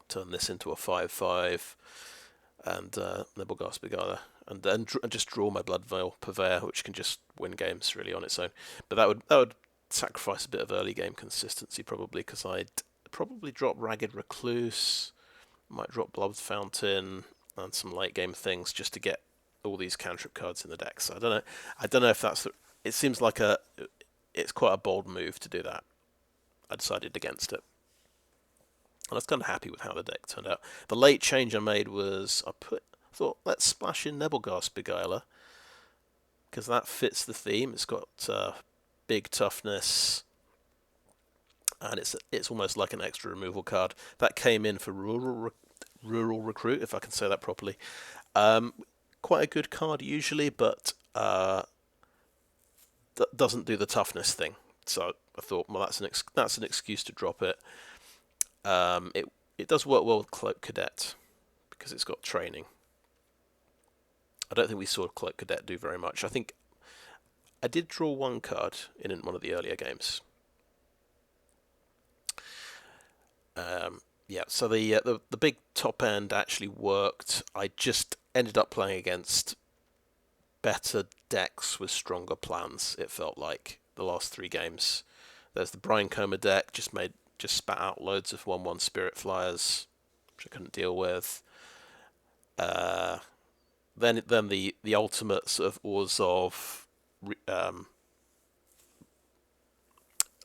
Turn this into a 5/5 and Nebelgast Beguiler, and then just draw my Bloodvial Purveyor, which can just win games really on its own. But that would sacrifice a bit of early game consistency probably, because I'd probably drop Ragged Recluse, might drop Blood Fountain, and some late game things just to get all these cantrip cards in the deck. So I don't know if that's it seems like it's quite a bold move to do that. I decided against it. And I was kind of happy with how the deck turned out. The late change I made was I thought let's splash in Nebelgast Beguiler, because that fits the theme. It's got big toughness, and it's almost like an extra removal card. That came in for Rural Recruit, if I can say that properly. Quite a good card usually, but doesn't do the toughness thing. So I thought, well, that's an excuse to drop it. It does work well with Cloaked Cadet because it's got training. I don't think we saw Cloaked Cadet do very much. I think I did draw 1 card in one of the earlier games. Yeah, so the big top end actually worked. I just ended up playing against better decks with stronger plans. It felt like the last 3 games. There's the Brine Coma deck, just spat out loads of 1/1 Spirit Flyers, which I couldn't deal with. Then the ultimate sort of Orzhov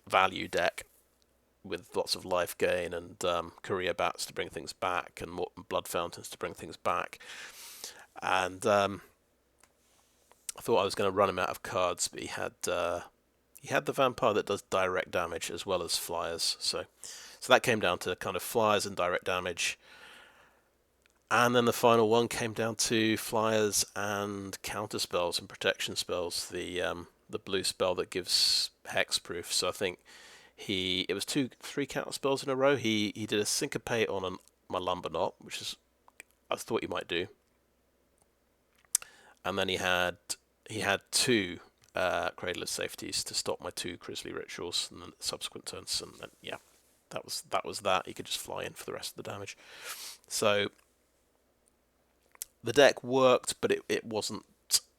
value deck with lots of life gain and Courier Bats to bring things back, and more Blood Fountains to bring things back. And I thought I was going to run him out of cards, but he had the Vampire that does direct damage as well as flyers. So that came down to kind of flyers and direct damage. And then the final one came down to flyers and counter spells and protection spells. The blue spell that gives hexproof. So I think it was 3 counter spells in a row. He did a syncopate on my Lumberknot, which is I thought he might do. And then he had 2 Cradle of Safeties to stop my 2 Grisly Rituals and then subsequent turns. And then, yeah, that was that. He could just fly in for the rest of the damage. So the deck worked, but it wasn't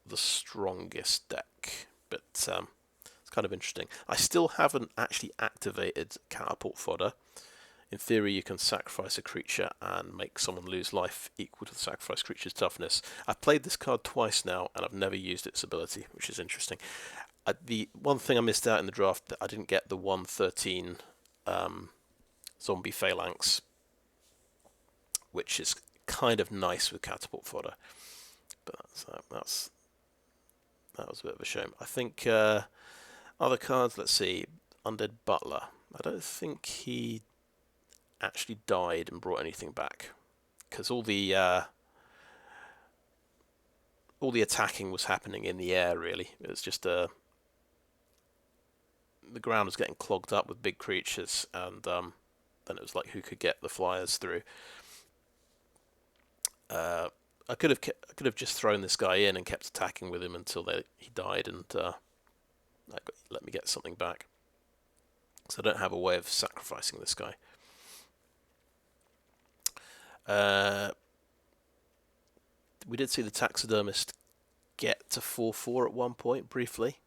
the strongest deck. But it's kind of interesting. I still haven't actually activated Catapult Fodder. In theory, you can sacrifice a creature and make someone lose life equal to the sacrificed creature's toughness. I've played this card twice now, and I've never used its ability, which is interesting. The one thing I missed out in the draft, that I didn't get the 1/13 zombie phalanx, which is kind of nice with Catapult Fodder. But that was a bit of a shame. I think other cards, let's see, Undead Butler. I don't think he actually died and brought anything back, because all the attacking was happening in the air. Really, it was just the ground was getting clogged up with big creatures, and then it was like who could get the flyers through. I could have just thrown this guy in and kept attacking with him until he died, and let me get something back. So I don't have a way of sacrificing this guy. We did see the Taxidermist get to 4/4 at one point briefly,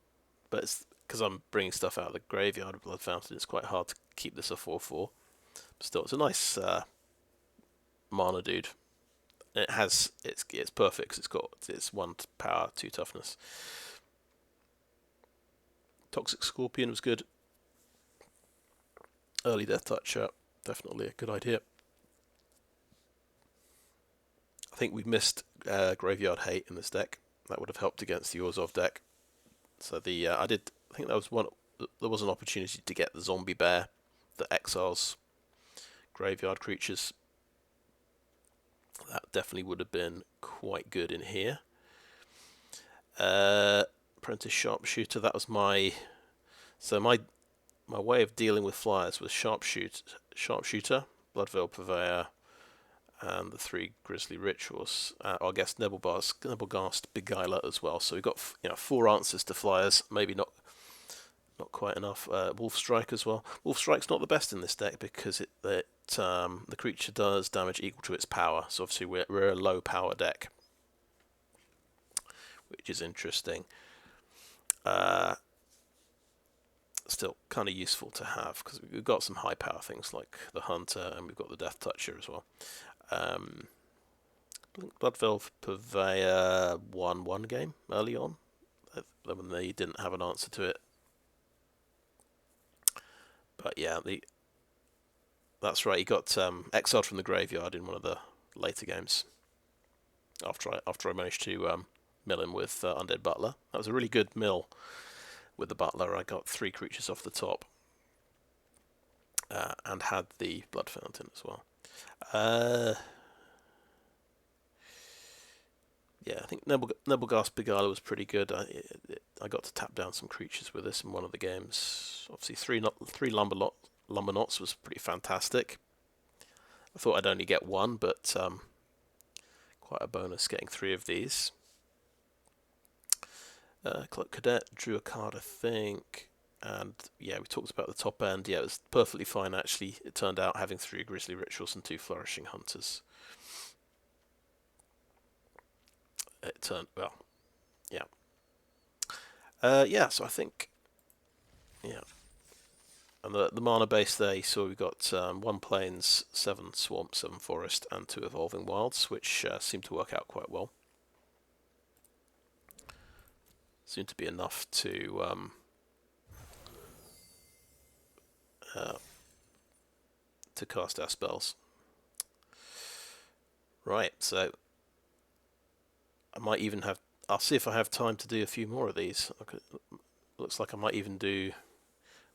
but it's because I'm bringing stuff out of the graveyard of Blood Fountain. It's quite hard to keep this a 4/4. Still, it's a nice mana dude. It's perfect because it's 1 power, 2 toughness. Toxic Scorpion was good. Early Death Toucher, definitely a good idea. I think we missed Graveyard Hate in this deck. That would have helped against the Orzhov deck. So I think there was an opportunity to get the Zombie Bear that exiles graveyard creatures. That definitely would have been quite good in here. Apprentice Sharpshooter, that was my way of dealing with flyers was Sharpshooter, Bloodvial Purveyor, and the 3 Grisly Rituals. I guess Nebelgast Beguiler as well. So we've got 4 answers to flyers. Maybe not quite enough. Wolf Strike as well. Wolf Strike's not the best in this deck because the creature does damage equal to its power. So obviously we're a low power deck, which is interesting. Still kind of useful to have because we've got some high power things like the Hunter, and we've got the Death Toucher as well. Bloodvial Purveyor won one game early on when they didn't have an answer to it. But yeah, that's right. He got exiled from the graveyard in one of the later games. After I managed to mill him with Undead Butler. That was a really good mill with the Butler. I got 3 creatures off the top. And had the Blood Fountain as well. Yeah, I think Nebelgast Beguiler was pretty good. I got to tap down some creatures with this in one of the games. Obviously, 3 Lumberknots was pretty fantastic. I thought I'd only get 1, but quite a bonus getting 3 of these. Cloaked Cadet, drew a card, I think. And yeah, we talked about the top end. Yeah, it was perfectly fine actually. It turned out having 3 Grisly Rituals and 2 Flourishing Hunters. It turned well. Yeah. Yeah. So I think. Yeah. And the mana base there, you saw we got 1 Plains, 7 Swamp, 7 Forest, and 2 Evolving Wilds, which seemed to work out quite well. Seemed to be enough to cast our spells. Right, so I might even have. I'll see if I have time to do a few more of these. Looks like I might even do.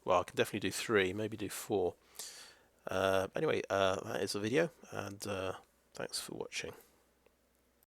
Well, I can definitely do 3, maybe do 4. Anyway, that is the video, and thanks for watching.